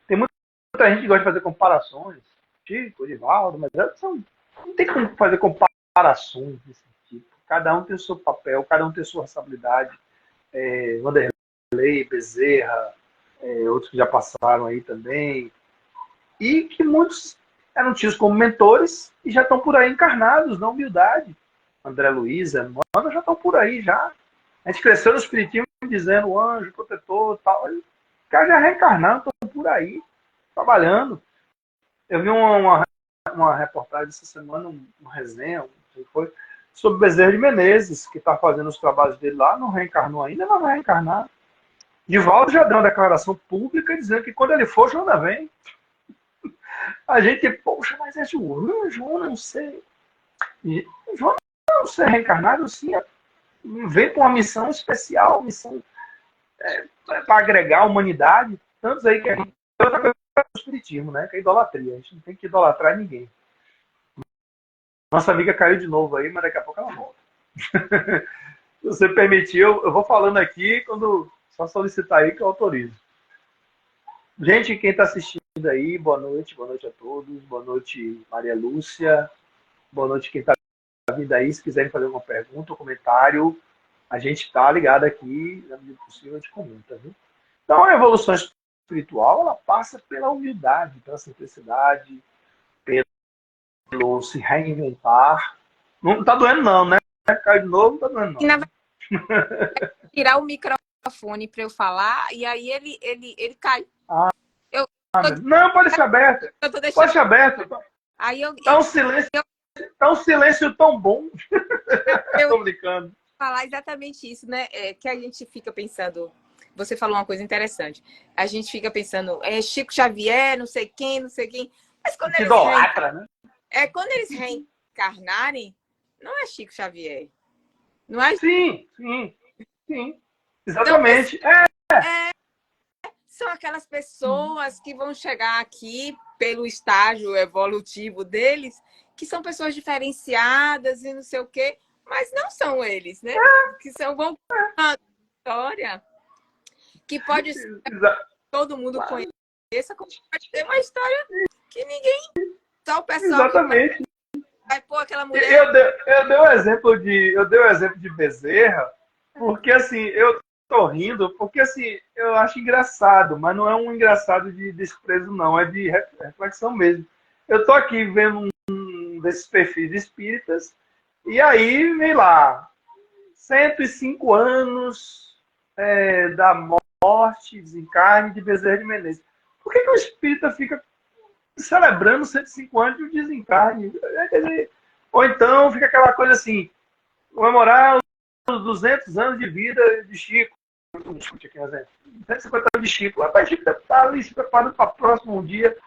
Speaker 3: Tem muita gente que gosta de fazer comparações. Chico, Edivaldo, mas não tem como fazer comparações desse tipo. Cada um tem o seu papel, cada um tem a sua responsabilidade. Vanderlei, Bezerra, outros que já passaram aí também. E que muitos eram tidos como mentores e já estão por aí encarnados na humildade. André Luiz, Emmanuel, já estão por aí já. A gente cresceu no espiritismo dizendo o anjo, protetor e tal. Os caras já reencarnaram, estão por aí, trabalhando. Eu vi uma reportagem essa semana, uma resenha, foi, sobre Bezerra de Menezes, que está fazendo os trabalhos dele lá, não reencarnou ainda, mas vai reencarnar. Divaldo já deu uma declaração pública dizendo que quando ele for, Joana vem. A gente, poxa, mas é o anjo, eu não sei. E vamos ser reencarnados, sim, vem com uma missão especial, missão para agregar a humanidade. Tantos aí que a gente... Outra coisa é o espiritismo, né? Que é a idolatria. A gente não tem que idolatrar ninguém. Nossa amiga caiu de novo aí, mas daqui a pouco ela volta. Se você permitir, eu vou falando aqui, quando só solicitar aí que eu autorizo. Gente, quem está assistindo aí, boa noite a todos, boa noite Maria Lúcia, boa noite quem está vindo aí, se quiserem fazer alguma pergunta ou comentário, a gente está ligado aqui, na medida possível a gente comenta, viu? Então a evolução espiritual, ela passa pela humildade, pela simplicidade, pelo se reinventar. Não está doendo não, né? Caiu de novo, não está doendo não.
Speaker 2: Tirar o microfone para eu falar, e aí ele cai.
Speaker 3: Não, pode ser aberto.
Speaker 2: Eu tô deixando...
Speaker 3: Pode ser aberto.
Speaker 2: Aí eu...
Speaker 3: Tá um silêncio tão bom. Tô brincando.
Speaker 2: Falar exatamente isso, né? Que a gente fica pensando... Você falou uma coisa interessante. A gente fica pensando, Chico Xavier, não sei quem. Mas quando eles
Speaker 3: idolatra, né?
Speaker 2: Quando eles reencarnarem, não é Chico Xavier. Não é?
Speaker 3: Sim. Exatamente.
Speaker 2: Então, são aquelas pessoas que vão chegar aqui pelo estágio evolutivo deles, que são pessoas diferenciadas e não sei o quê, mas não são eles, né? Que vão uma história que pode ser que todo mundo conheça, como pode ter uma história que ninguém, só o pessoal
Speaker 3: exatamente.
Speaker 2: Vai pôr aquela mulher...
Speaker 3: Eu dei o exemplo de Bezerra, porque assim, eu tô rindo, porque assim, eu acho engraçado, mas não é um engraçado de desprezo, não, é de reflexão mesmo. Eu tô aqui vendo um desses perfis de espíritas, e aí, vem lá, 105 anos da morte, desencarne de Bezerra de Menezes. Por que o espírita fica celebrando 105 anos de um desencarne? Quer dizer, ou então fica aquela coisa assim, comemorar os 200 anos de vida de Chico. Discute aqui, 150 anos de Chico. Rapaz, Chico está ali se preparando para o próximo dia.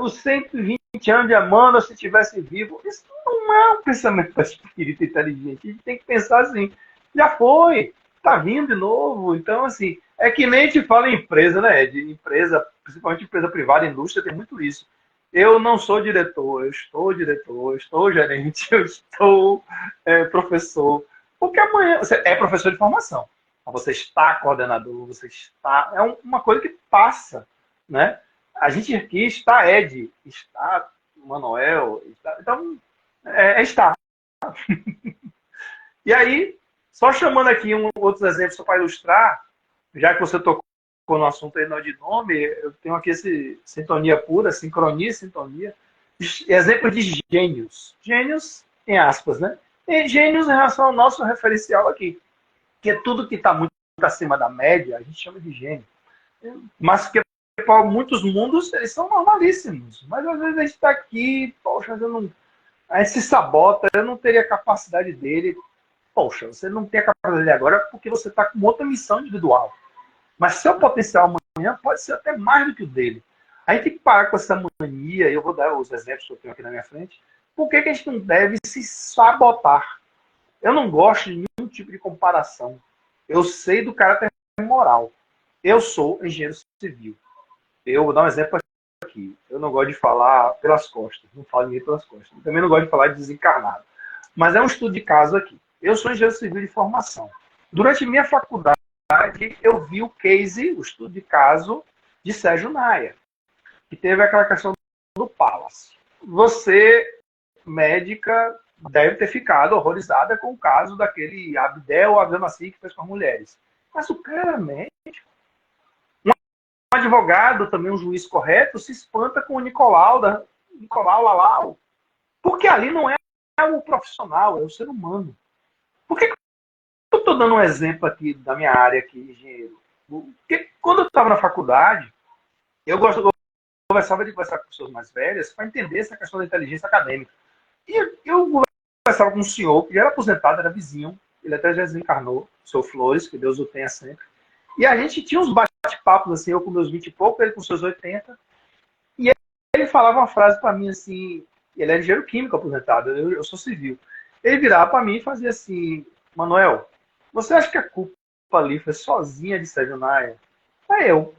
Speaker 3: Os 120 anos de Amanda, se estivesse vivo. Isso não é um pensamento espírita inteligente. A gente tem que pensar assim, já foi, está vindo de novo. Então, assim, é que nem a gente fala em empresa, né? De empresa, principalmente empresa privada, indústria, tem muito isso. Eu não sou diretor, eu estou gerente, eu estou professor. Porque amanhã você é professor de formação. Você está coordenador, você está... É uma coisa que passa, né? A gente aqui está Ed, está Manuel, está... Então, está. E aí, só chamando aqui outros exemplos só para ilustrar, já que você tocou no assunto aí de nome, eu tenho aqui esse sintonia pura, sincronia, sintonia. Exemplo de gênios. Gênios, em aspas, né? E gênios em relação ao nosso referencial aqui. Que é tudo que está muito acima da média, a gente chama de gênio. Mas que para muitos mundos, eles são normalíssimos. Mas às vezes a gente está aqui, poxa, a gente se sabota, eu não teria a capacidade dele. Poxa, você não tem a capacidade dele agora porque você está com outra missão individual. Mas seu potencial amanhã pode ser até mais do que o dele. A gente tem que parar com essa mania, e eu vou dar os exemplos que eu tenho aqui na minha frente. Por que a gente não deve se sabotar? Eu não gosto de nenhum tipo de comparação. Eu sei do caráter moral. Eu sou engenheiro civil. Eu vou dar um exemplo aqui. Eu não gosto de falar pelas costas. Não falo ninguém pelas costas. Eu também não gosto de falar de desencarnado. Mas é um estudo de caso aqui. Eu sou engenheiro civil de formação. Durante minha faculdade, eu vi o case, o estudo de caso de Sérgio Naia, que teve aquela questão do Palace. Você, médica, deve ter ficado horrorizada com o caso daquele Abdel Abdelmaci que fez com as mulheres. Mas o cara era médico. Um advogado, também um juiz correto, se espanta com o Nicolau Lalau. Porque ali não é o profissional, é o ser humano. Por que eu estou dando um exemplo aqui da minha área aqui, engenheiro? Porque quando eu estava na faculdade, eu conversava com pessoas mais velhas para entender essa questão da inteligência acadêmica. E eu conversava com um senhor que já era aposentado, era vizinho, ele até já desencarnou, o seu Flores, que Deus o tenha sempre. E a gente tinha uns bate-papos, assim, eu com meus 20 e pouco, ele com seus 80. E ele falava uma frase para mim assim, Ele é engenheiro químico aposentado, eu sou civil. Ele virava para mim e fazia assim: Manuel, você acha que a culpa ali foi sozinha de Sérgio Naia? É eu,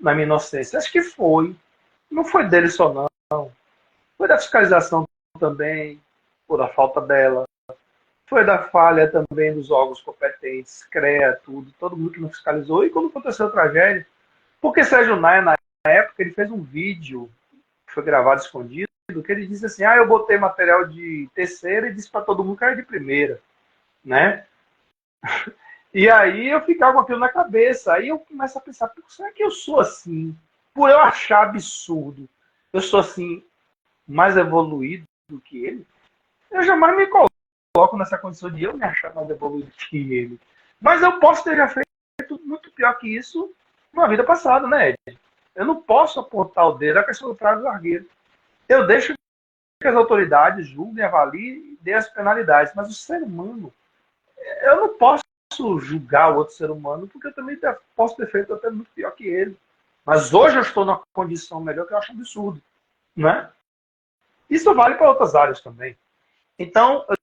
Speaker 3: na minha inocência. Acho que foi. Não foi dele só, não. Foi da fiscalização também, ou da falta dela. Foi da falha também dos órgãos competentes, CREA, tudo, todo mundo que não fiscalizou. E quando aconteceu a tragédia, porque Sérgio Naia, na época, ele fez um vídeo que foi gravado escondido, que ele disse assim: eu botei material de terceira e disse para todo mundo que era de primeira, né? E aí eu ficava com aquilo na cabeça. Aí eu começo a pensar: será que eu sou assim? Por eu achar absurdo, eu sou assim, mais evoluído do que ele? Eu jamais me coloco nessa condição de eu me achar mais evoluído que ele. Mas eu posso ter já feito muito pior que isso na vida passada, né, Ed? Eu não posso apontar o dedo a questão do trago largueiro. Eu deixo que as autoridades julguem, avaliem e dêem as penalidades. Mas o ser humano, eu não posso julgar o outro ser humano, porque eu também posso ter feito até muito pior que ele. Mas hoje eu estou numa condição melhor que eu acho absurdo, né? Isso vale para outras áreas também. Então, eu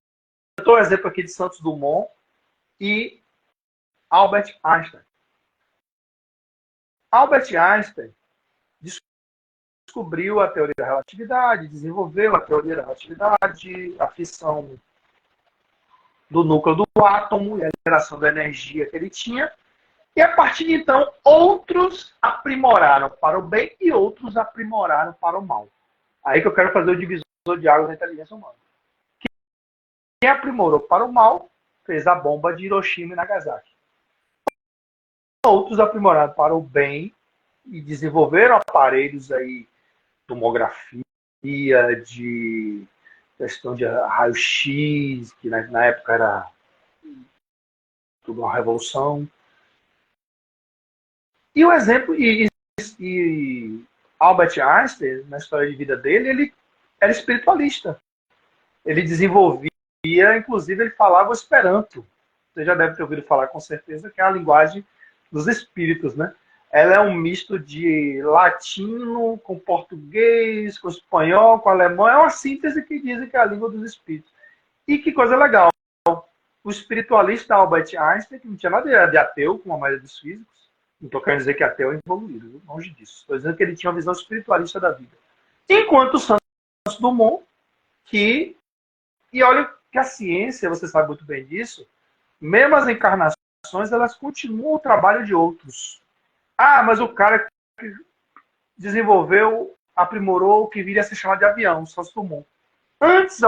Speaker 3: estou um exemplo aqui de Santos Dumont e Albert Einstein. Albert Einstein descobriu a teoria da relatividade, desenvolveu a teoria da relatividade, a fissão do núcleo do átomo e a geração da energia que ele tinha. E a partir de então, outros aprimoraram para o bem e outros aprimoraram para o mal. Aí que eu quero fazer o divisor de águas da inteligência humana. Quem aprimorou para o mal fez a bomba de Hiroshima e Nagasaki. Outros aprimoraram para o bem e desenvolveram aparelhos aí, tomografia, de questão de raio-x, que na época era tudo uma revolução. E o exemplo, e Albert Einstein, na história de vida dele, ele era espiritualista. Ele desenvolvia, inclusive ele falava o Esperanto. Você já deve ter ouvido falar com certeza, que é a linguagem dos espíritos, né? Ela é um misto de latino com português, com espanhol, com alemão. É uma síntese que dizem que é a língua dos espíritos. E que coisa legal. O espiritualista Albert Einstein, que não tinha nada de ateu, como a maioria dos físicos, não estou querendo dizer que ateu é evoluído, longe disso. Estou dizendo que ele tinha uma visão espiritualista da vida. Enquanto o Santos Dumont, e olha que a ciência, você sabe muito bem disso, mesmo as encarnações, elas continuam o trabalho de outros. Mas o cara que desenvolveu, aprimorou o que viria a ser chamado de avião, Santos Dumont. Antes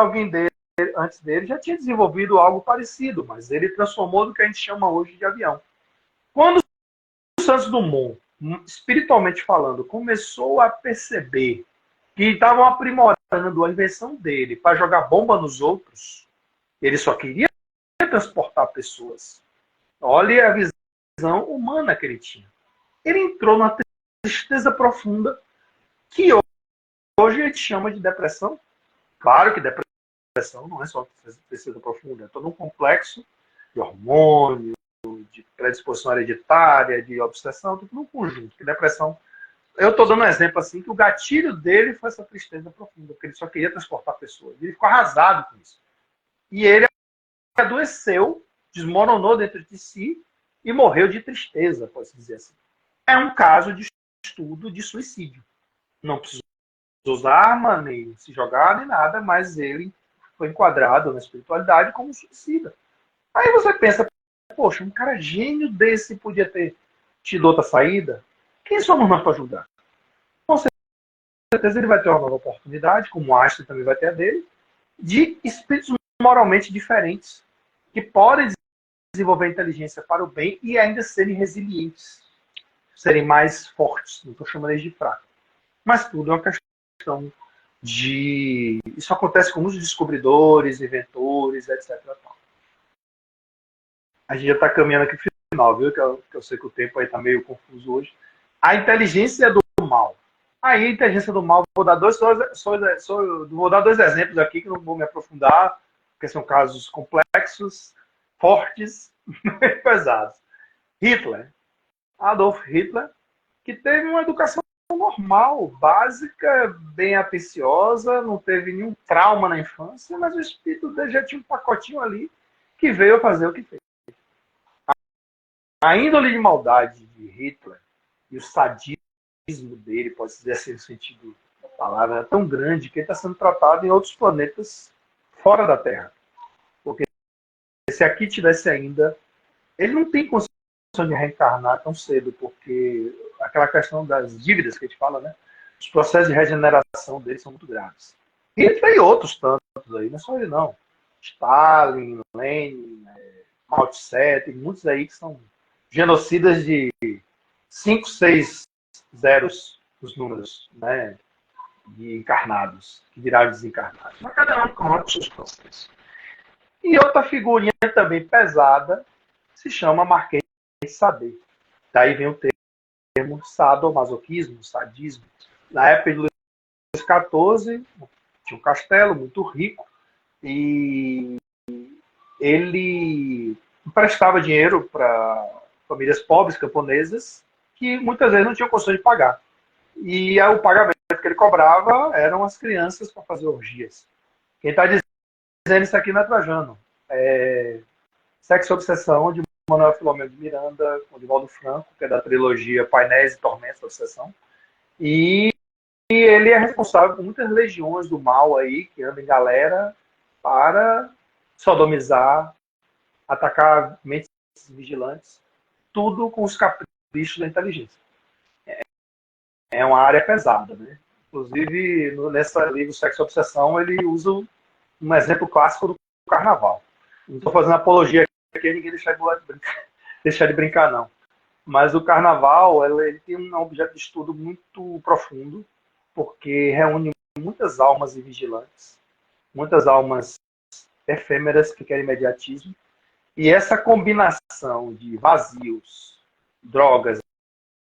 Speaker 3: dele já tinha desenvolvido algo parecido, mas ele transformou no que a gente chama hoje de avião. Quando o Santos Dumont, espiritualmente falando, começou a perceber que estavam aprimorando a invenção dele para jogar bomba nos outros, ele só queria transportar pessoas. Olha a visão humana que ele tinha. Ele entrou numa tristeza profunda que hoje a gente chama de depressão. Claro que depressão não é só tristeza profunda, é todo um complexo de hormônios, de predisposição hereditária, de obsessão, tudo num conjunto. Que depressão. Eu estou dando um exemplo assim, que o gatilho dele foi essa tristeza profunda, porque ele só queria transportar pessoas. Ele ficou arrasado com isso. E ele adoeceu, desmoronou dentro de si e morreu de tristeza, pode-se dizer assim. É um caso de estudo de suicídio. Não precisou usar arma, nem se jogar, nem nada, mas ele foi enquadrado na espiritualidade como suicida. Aí você pensa, poxa, um cara gênio desse podia ter tido outra saída? Quem somos nós para ajudar? Com certeza ele vai ter uma nova oportunidade, como o Einstein também vai ter a dele, de espíritos moralmente diferentes, que podem desenvolver inteligência para o bem e ainda serem resilientes, serem mais fortes. Não estou chamando eles de fraco. Mas tudo é uma questão de... Isso acontece com muitos descobridores, inventores, etc. A gente já está caminhando aqui para o final, viu? Que eu sei que o tempo aí está meio confuso hoje. A inteligência do mal. Aí, a inteligência do mal, vou dar dois exemplos aqui, que não vou me aprofundar, porque são casos complexos, fortes, pesados. Hitler. Adolf Hitler, que teve uma educação normal, básica, bem atenciosa, não teve nenhum trauma na infância, mas o espírito dele já tinha um pacotinho ali que veio fazer o que fez. A índole de maldade de Hitler e o sadismo dele, pode dizer assim no sentido da palavra, é tão grande que ele está sendo tratado em outros planetas fora da Terra. Porque se aqui tivesse ainda... Ele não tem consciência de reencarnar tão cedo, porque aquela questão das dívidas que a gente fala, né? Os processos de regeneração dele são muito graves. E ele tem outros tantos aí, não é só ele não. Stalin, Lenin, Mao Tse, tem muitos aí que são genocidas de 5, 6 zeros nos números, né? De encarnados, que viraram desencarnados. Mas cada um com os seus próprios. E outra figurinha também pesada se chama Marquês de Sade. Daí vem o termo sadomasoquismo, sadismo. Na época de Luís XIV, tinha um castelo muito rico e ele emprestava dinheiro para famílias pobres camponesas que muitas vezes não tinham condições de pagar. E o pagamento que ele cobrava eram as crianças para fazer orgias. Quem está dizendo isso aqui não é Trajano. É Sexo e Obsessão, de Manuel Filomeno de Miranda, com Divaldo Franco, que é da trilogia Painéis e Tormentos da Obsessão. E ele é responsável por muitas legiões do mal aí, que andam em galera para sodomizar, atacar mentes vigilantes, tudo com os caprichos da inteligência. É uma área pesada, né? Inclusive, nesse livro Sexo e Obsessão, ele usa um exemplo clássico do carnaval. Não estou fazendo apologia aqui, ninguém deixar de brincar, não. Mas o carnaval, ele tem um objeto de estudo muito profundo, porque reúne muitas almas vigilantes, muitas almas efêmeras que querem imediatismo, e essa combinação de vazios, drogas,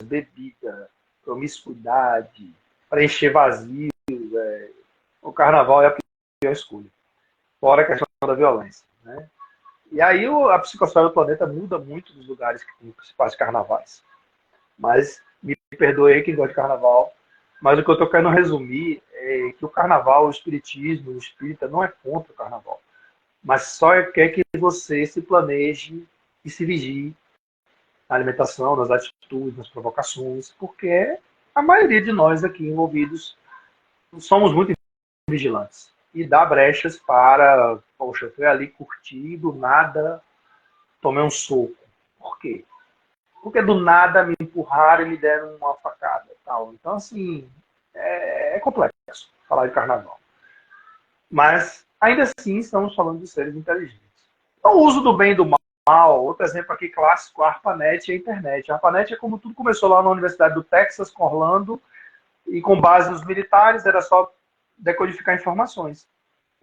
Speaker 3: bebida, promiscuidade, preencher vazios, o carnaval é a pior escolha, fora a questão da violência, né? E aí a psicossfera do planeta muda muito dos lugares que tem principais carnavais. Mas, me perdoe aí quem gosta de carnaval, mas o que eu estou querendo resumir é que o carnaval, o espiritismo, o espírita não é contra o carnaval, mas só quer que você se planeje e se vigie na alimentação, nas atitudes, nas provocações, porque a maioria de nós aqui envolvidos somos muito vigilantes. E dá brechas para, poxa, eu fui ali curtir, do nada tomei um soco. Por quê? Porque do nada me empurraram e me deram uma facada. Tal. Então, assim, é complexo falar de carnaval. Mas, ainda assim, estamos falando de seres inteligentes. O uso do bem e do mal, outro exemplo aqui clássico, a ARPANET e a internet. A ARPANET é como tudo começou lá na Universidade do Texas, com Orlando, e com base nos militares, era só decodificar informações.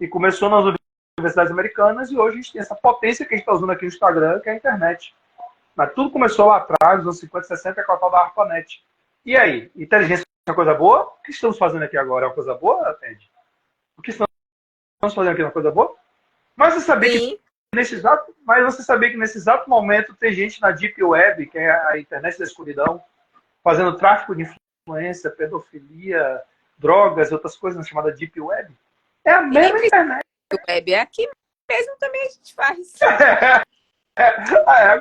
Speaker 3: E começou nas universidades americanas, e hoje a gente tem essa potência que a gente está usando aqui no Instagram, que é a internet. Mas tudo começou lá atrás, nos anos 50, 60, com a tal da ARPANET. E aí, inteligência é uma coisa boa? O que estamos fazendo aqui agora é uma coisa boa, Ted? O que estamos fazendo aqui é uma coisa boa? Mas você sabia que nesse exato momento tem gente na Deep Web, que é a internet da escuridão, fazendo tráfico de influência, pedofilia, drogas e outras coisas chamada Deep Web? É a mesma internet.
Speaker 2: Web é aqui mesmo também a gente faz.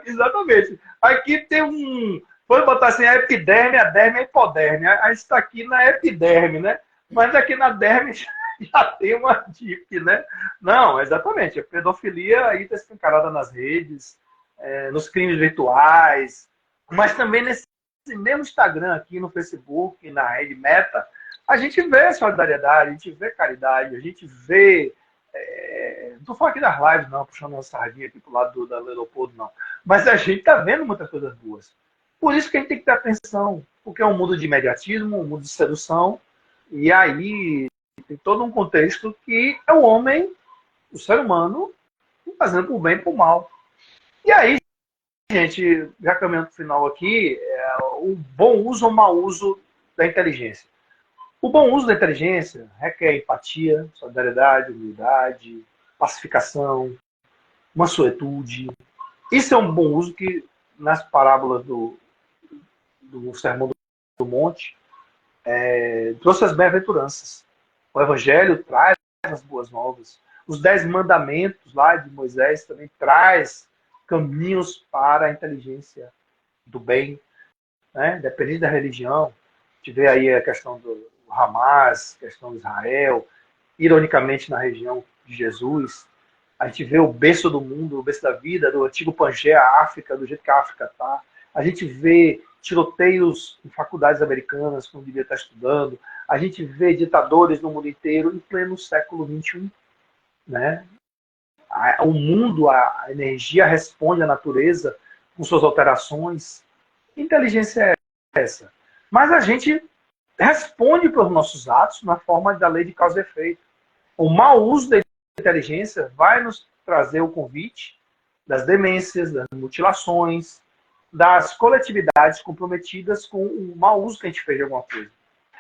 Speaker 3: Exatamente. Aqui tem vamos botar assim, a epiderme, a derme e a hipoderme. A gente está aqui na epiderme, né? Mas aqui na derme já tem uma DIP, né? Não, exatamente. A pedofilia aí está escancarada nas redes, nos crimes virtuais, mas também nesse mesmo Instagram aqui, no Facebook, na rede Meta, a gente vê solidariedade, a gente vê caridade, a gente vê... não estou falando aqui das lives, não, puxando uma sardinha aqui pro lado da Leopoldo, não. Mas a gente está vendo muitas coisas boas. Por isso que a gente tem que ter atenção, porque é um mundo de imediatismo, um mundo de sedução, e aí tem todo um contexto que é o homem, o ser humano, fazendo por bem e por mal. E aí, gente, já caminhando para o final aqui, o bom uso ou mau uso da inteligência. O bom uso da inteligência requer empatia, solidariedade, humildade, pacificação, mansuetude. Isso é um bom uso que, nas parábolas do Sermão do Monte, trouxe as bem-aventuranças. O Evangelho traz as boas novas. Os 10 mandamentos lá de Moisés também traz caminhos para a inteligência do bem, né? Dependendo da religião. A gente vê aí a questão do Hamas, a questão de Israel, ironicamente na região de Jesus. A gente vê o berço do mundo, o berço da vida, do antigo Pangeia, a África, do jeito que a África está. A gente vê tiroteios em faculdades americanas, como devia estar estudando. A gente vê ditadores no mundo inteiro em pleno século XXI. Né? O mundo, a energia responde à natureza com suas alterações. Que inteligência é essa? Mas a gente responde pelos nossos atos na forma da lei de causa e efeito. O mau uso da inteligência vai nos trazer o convite das demências, das mutilações, das coletividades comprometidas com o mau uso que a gente fez de alguma coisa.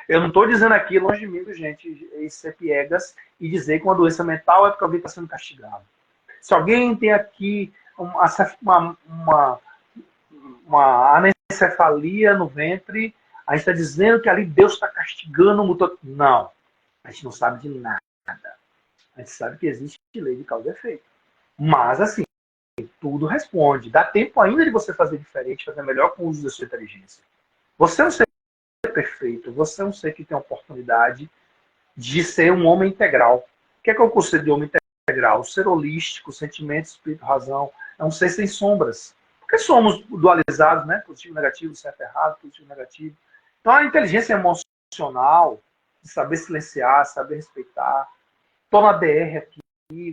Speaker 3: Eu não estou dizendo aqui, longe de mim, gente, ser piegas e dizer que uma doença mental é porque alguém está sendo castigado. Se alguém tem aqui uma anencefalia no ventre, a gente está dizendo que ali Deus está castigando o motor. Não, a gente não sabe de nada. A gente sabe que existe lei de causa e efeito. Mas, assim, tudo responde. Dá tempo ainda de você fazer diferente, fazer melhor com o uso da sua inteligência. Você é um ser perfeito. Você é um ser que tem a oportunidade de ser um homem integral. O que é o conceito de homem integral? O ser holístico, sentimento, espírito, razão. É um ser sem sombras. Porque somos dualizados, né? Positivo e negativo, certo e errado, positivo e negativo. Então, a inteligência emocional, de saber silenciar, saber respeitar. Estou na DR aqui,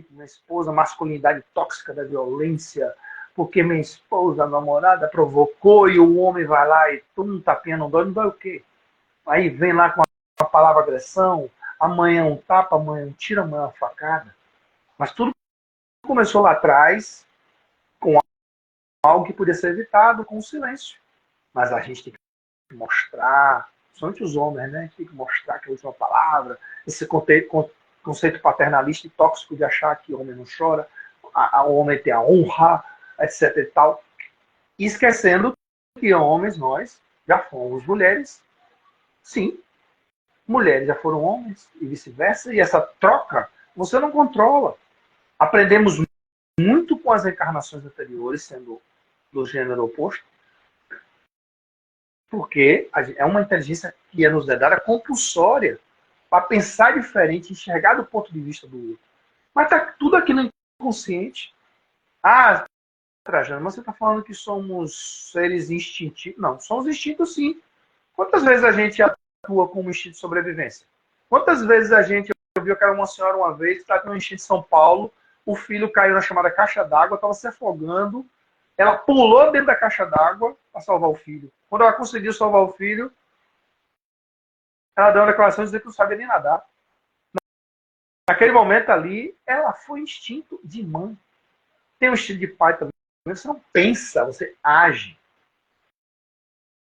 Speaker 3: minha esposa, masculinidade tóxica da violência, porque minha esposa, a namorada, provocou e o homem vai lá e um tapinha não dói o quê? Aí vem lá com a palavra agressão, amanhã um tapa, amanhã um tiro, amanhã uma facada. Mas tudo começou lá atrás com algo que podia ser evitado com o silêncio. Mas a gente tem que mostrar, somente os homens, né? A gente tem que mostrar que a última palavra, esse conceito paternalista e tóxico de achar que o homem não chora, o homem tem a honra, etc e tal. E esquecendo que homens, nós, já fomos mulheres. Sim, mulheres já foram homens e vice-versa. E essa troca você não controla. Aprendemos muito com as reencarnações anteriores, sendo do gênero oposto, porque é uma inteligência que é nos dada compulsória para pensar diferente, enxergar do ponto de vista do outro. Mas está tudo aqui no inconsciente. Ah, Trajano, mas você está falando que somos seres instintivos. Não, somos instintos sim. Quantas vezes a gente atua com um instinto de sobrevivência? Quantas vezes a gente, eu vi uma senhora uma vez, está com um instinto de São Paulo, o filho caiu na chamada caixa d'água, estava se afogando, ela pulou dentro da caixa d'água para salvar o filho. Quando ela conseguiu salvar o filho, ela deu uma declaração de dizer que não sabia nem nadar. Naquele momento ali, ela foi instinto de mãe. Tem um instinto de pai também. Você não pensa, você age.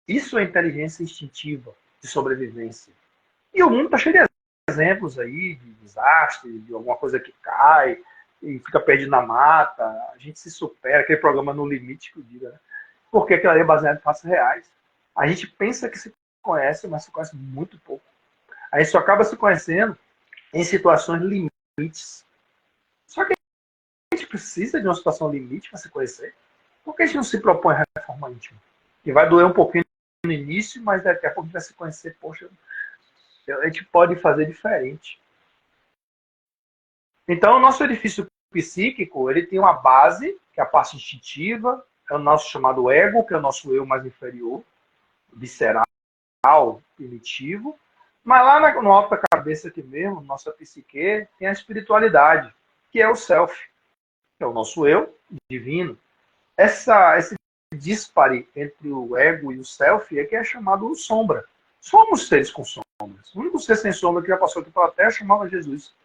Speaker 3: Isso é inteligência instintiva de sobrevivência. E o mundo está cheio de exemplos aí, de desastre, de alguma coisa que cai e fica perdido na mata. A gente se supera, aquele programa No Limite que eu digo, né? Porque aquilo ali é baseado em fatos reais. A gente pensa que se conhece, mas se conhece muito pouco. A gente só acaba se conhecendo em situações limites. Só que a gente precisa de uma situação limite para se conhecer. Por que a gente não se propõe a reforma íntima? Que vai doer um pouquinho no início, mas daqui a pouco a gente vai se conhecer. Poxa, a gente pode fazer diferente. Então, o nosso edifício psíquico, ele tem uma base, que é a parte instintiva, é o nosso chamado ego, que é o nosso eu mais inferior, visceral, primitivo. Mas lá no alto da cabeça aqui mesmo, nossa psique, tem a espiritualidade, que é o self, que é o nosso eu divino. Esse dispare entre o ego e o self é que é chamado sombra. Somos seres com sombras. O único ser sem sombra que já passou aqui pela Terra chamava Jesus.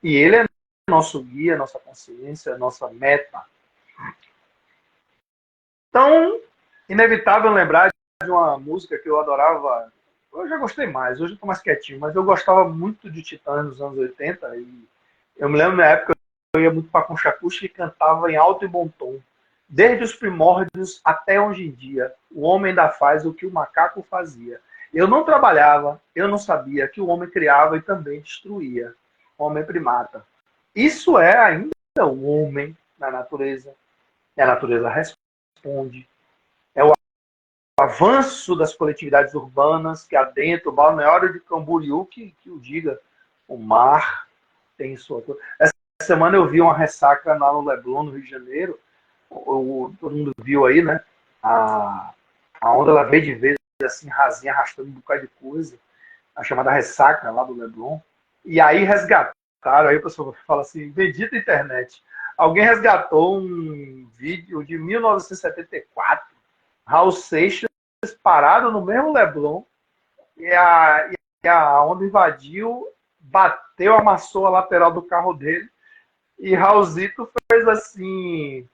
Speaker 3: E ele é nosso guia, nossa consciência, nossa meta. Então, inevitável lembrar de uma música que eu adorava. Eu já gostei mais, hoje eu estou mais quietinho, mas eu gostava muito de Titãs nos anos 80. E eu me lembro na época eu ia muito para Concha Acústica e cantava em alto e bom tom. Desde os primórdios até hoje em dia, o homem ainda faz o que o macaco fazia. Eu não trabalhava, eu não sabia que o homem criava e também destruía. O homem primata. Isso é ainda o homem na natureza. E a natureza responde. É o avanço das coletividades urbanas que adentro, o balneário de Camboriú, que o diga, o mar tem sua coisa. Essa semana eu vi uma ressaca lá no Leblon, no Rio de Janeiro. Todo mundo viu aí, né? A onda ela veio de vez assim, rasinha, arrastando um bocado de coisa. A chamada ressaca lá do Leblon. E aí resgataram, aí o pessoal fala assim, bendita internet. Alguém resgatou um vídeo de 1974, Raul Seixas parado no mesmo Leblon, e a onda invadiu, bateu, amassou a lateral do carro dele, e Raulzito fez assim,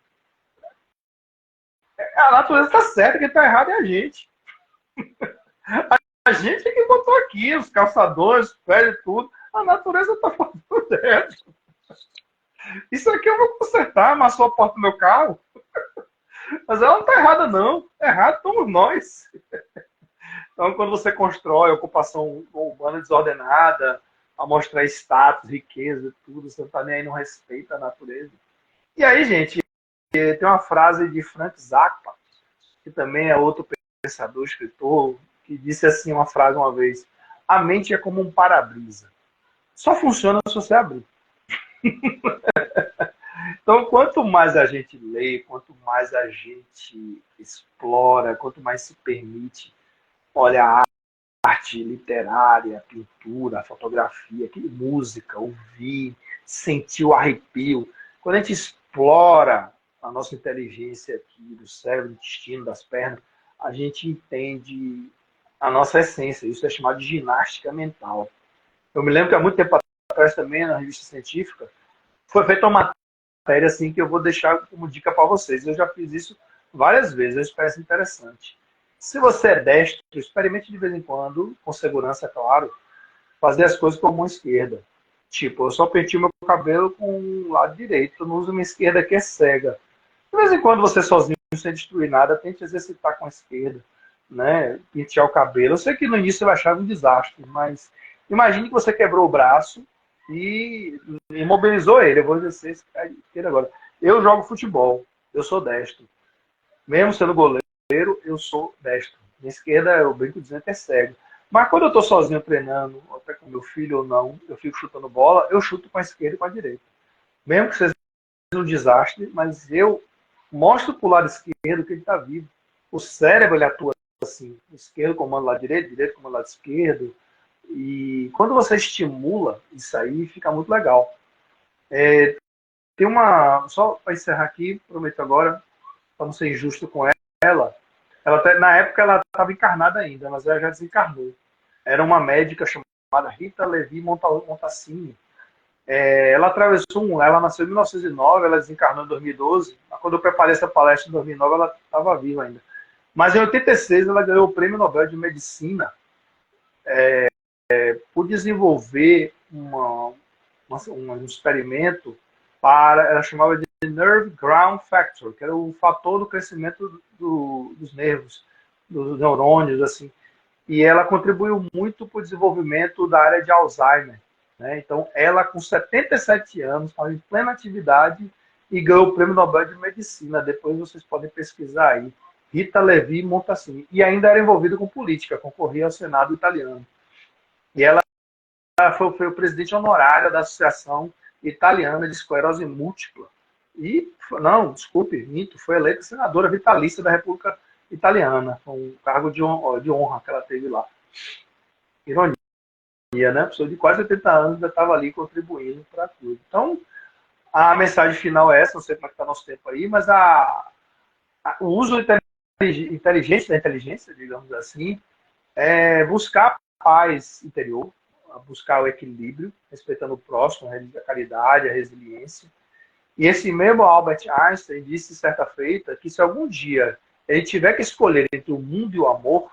Speaker 3: a natureza está certa, quem está errado é a gente. A gente é que botou aqui, os calçadores, os pés e tudo. A natureza está fazendo dentro. Isso aqui eu vou consertar, amassou a porta do meu carro. Mas ela não está errada, não. Errado somos nós. Então, quando você constrói ocupação urbana desordenada, a mostrar status, riqueza, tudo, você não está nem aí, não respeita a natureza. E aí, gente, tem uma frase de Frank Zappa, que também é outro pensador, escritor, que disse assim uma frase uma vez: a mente é como um para-brisa. Só funciona se você abrir. Então, quanto mais a gente lê, quanto mais a gente explora, quanto mais se permite, olha, a arte literária, pintura, fotografia, música, ouvir, sentir o arrepio. Quando a gente explora a nossa inteligência aqui, do cérebro, do intestino, das pernas, a gente entende a nossa essência. Isso é chamado de ginástica mental. Eu me lembro que há muito tempo atrás também, na revista científica, foi feita uma matéria assim que eu vou deixar como dica para vocês. Eu já fiz isso várias vezes, eu espero ser interessante. Se você é destro, experimente de vez em quando, com segurança, é claro, fazer as coisas com a mão esquerda. Tipo, eu só penteio meu cabelo com o lado direito, eu não uso minha esquerda que é cega. De vez em quando você sozinho, sem destruir nada, tente exercitar com a esquerda, né? Pentear o cabelo. Eu sei que no início você vai achar um desastre, mas imagine que você quebrou o braço e imobilizou ele. Eu vou exercer esse cara agora. Eu jogo futebol, eu sou destro. Mesmo sendo goleiro, eu sou destro. Minha esquerda, eu brinco dizendo que é cego. Mas quando eu estou sozinho treinando, até com meu filho ou não, eu fico chutando bola, eu chuto com a esquerda e com a direita. Mesmo que seja um desastre, mas eu mostro para o lado esquerdo que ele está vivo. O cérebro, ele atua assim. O esquerdo comanda o lado direito, direito comanda o lado esquerdo. E quando você estimula isso aí, fica muito legal. Tem uma... Só para encerrar aqui, prometo agora, para não ser injusto com ela, na época ela estava encarnada ainda, mas ela já desencarnou. Era uma médica chamada Rita Levi Montalcini. Ela atravessou ela nasceu em 1909, ela desencarnou em 2012. Quando eu preparei essa palestra em 2009, ela estava viva ainda. Mas em 86 ela ganhou o Prêmio Nobel de Medicina por desenvolver um experimento ela chamava de Nerve Ground Factor, que era o fator do crescimento dos nervos, dos neurônios, assim. E ela contribuiu muito para o desenvolvimento da área de Alzheimer. Né? Então, ela, com 77 anos, estava em plena atividade e ganhou o Prêmio Nobel de Medicina. Depois vocês podem pesquisar aí. Rita Levi Montalcini. E ainda era envolvida com política, concorria ao Senado italiano. E ela foi o presidente honorário da Associação Italiana de Esclerose Múltipla. E, não, desculpe, minto, foi eleita senadora vitalícia da República Italiana, com um cargo de honra que ela teve lá. Ironia, né? A pessoa de quase 80 anos ainda estava ali contribuindo para tudo. Então, a mensagem final é essa, não sei como é que está nosso tempo aí, mas o uso inteligente da inteligência, digamos assim, é buscar a paz interior, buscar o equilíbrio, respeitando o próximo, a caridade, a resiliência. E esse mesmo Albert Einstein disse certa feita que se algum dia ele tiver que escolher entre o mundo e o amor,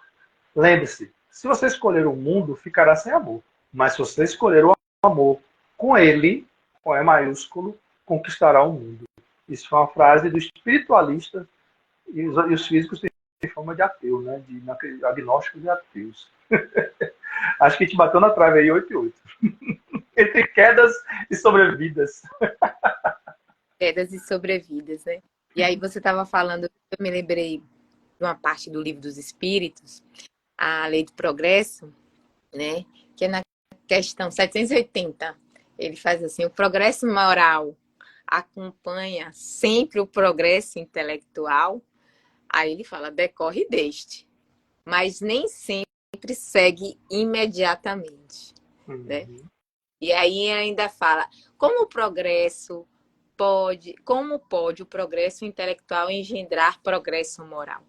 Speaker 3: lembre-se, se você escolher o mundo, ficará sem amor. Mas se você escolher o amor com ele, com E maiúsculo, conquistará o mundo. Isso foi uma frase do espiritualista e os físicos têm fama de ateu, né? De agnósticos e ateus. Acho que a gente bateu na trave aí 8 e 8. Entre quedas e sobrevidas.
Speaker 2: Quedas e sobrevidas, né? E aí você estava falando, eu me lembrei de uma parte do Livro dos Espíritos, a Lei do Progresso, né? Que é na questão 780. Ele faz assim: o progresso moral acompanha sempre o progresso intelectual. Aí ele fala, decorre deste, mas nem sempre segue imediatamente, né? E aí ainda fala, como pode o progresso intelectual engendrar progresso moral,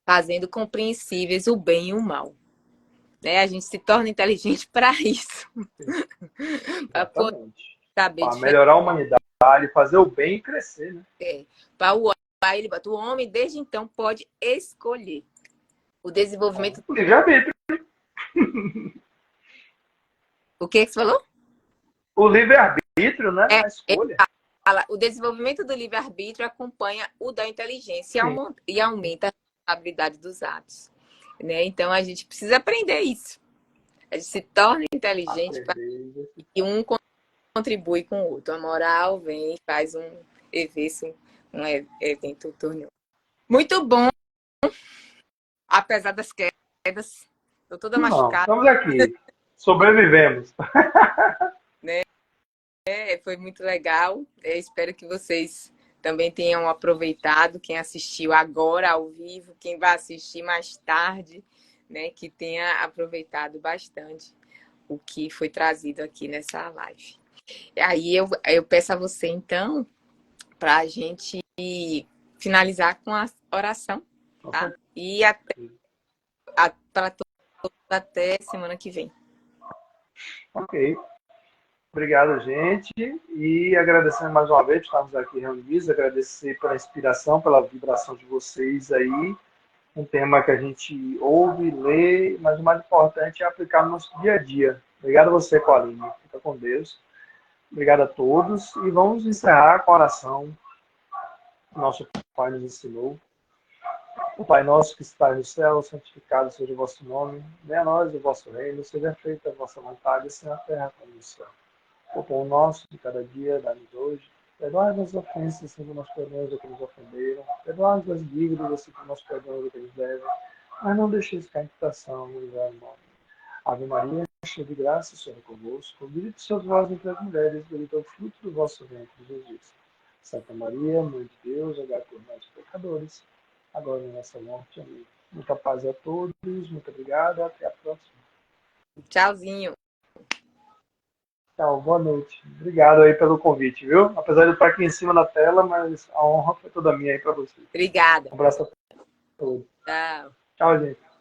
Speaker 2: fazendo compreensíveis o bem e o mal, né? A gente se torna inteligente para isso, para poder saber
Speaker 3: para melhorar a humanidade, fazer o bem e crescer, né?
Speaker 2: Para ele bota, o homem desde então pode escolher o desenvolvimento.
Speaker 3: O livre-arbítrio.
Speaker 2: O que você falou?
Speaker 3: O livre-arbítrio, né? A escolha.
Speaker 2: O desenvolvimento do livre-arbítrio acompanha o da inteligência e aumenta a responsabilidade dos atos, né? Então a gente precisa aprender isso. A gente se torna inteligente e um contribui com o outro. A moral vem e faz um evento torneio. Muito bom, apesar das quedas. Estou toda machucada.
Speaker 3: Estamos aqui. Sobrevivemos.
Speaker 2: Né? Foi muito legal. Espero que vocês também tenham aproveitado. Quem assistiu agora ao vivo, quem vai assistir mais tarde, né? Que tenha aproveitado bastante o que foi trazido aqui nessa live. E aí eu peço a você, então, para a gente finalizar com a oração, tá? E até semana que vem.
Speaker 3: Ok. Obrigado, gente. E agradecendo mais uma vez por estarmos aqui reunidos, agradecer pela inspiração, pela vibração de vocês aí. Um tema que a gente ouve, lê, mas o mais importante é aplicar no nosso dia a dia. Obrigado a você, Coaline. Fica com Deus. Obrigado a todos. E vamos encerrar com a oração que nosso Pai nos ensinou. O Pai nosso que está no céu, santificado seja o vosso nome. Venha a nós o vosso reino, seja feita a vossa vontade, assim na terra como no céu. O pão nosso de cada dia, dá-nos hoje. Perdoai-nos as ofensas, assim como nós perdoamos a que nos ofenderam. Perdoai-nos as dívidas, assim como nós perdoamos a que nos devem. Mas não deixeis cair em tentação, no livrai do mal. Ave Maria, cheia de graça, o Senhor é convosco. Bendita sois vós entre as mulheres, bendito é o fruto do vosso ventre, Jesus. Santa Maria, Mãe de Deus, rogai por nós pecadores, agora e na nossa morte. Amém. Muita paz a todos, muito obrigado, até a próxima.
Speaker 2: Tchauzinho.
Speaker 3: Tchau, boa noite. Obrigado aí pelo convite, viu? Apesar de eu estar aqui em cima da tela, mas a honra foi toda minha aí para você.
Speaker 2: Obrigada.
Speaker 3: Um abraço a todos.
Speaker 2: Tchau.
Speaker 3: Tchau, gente.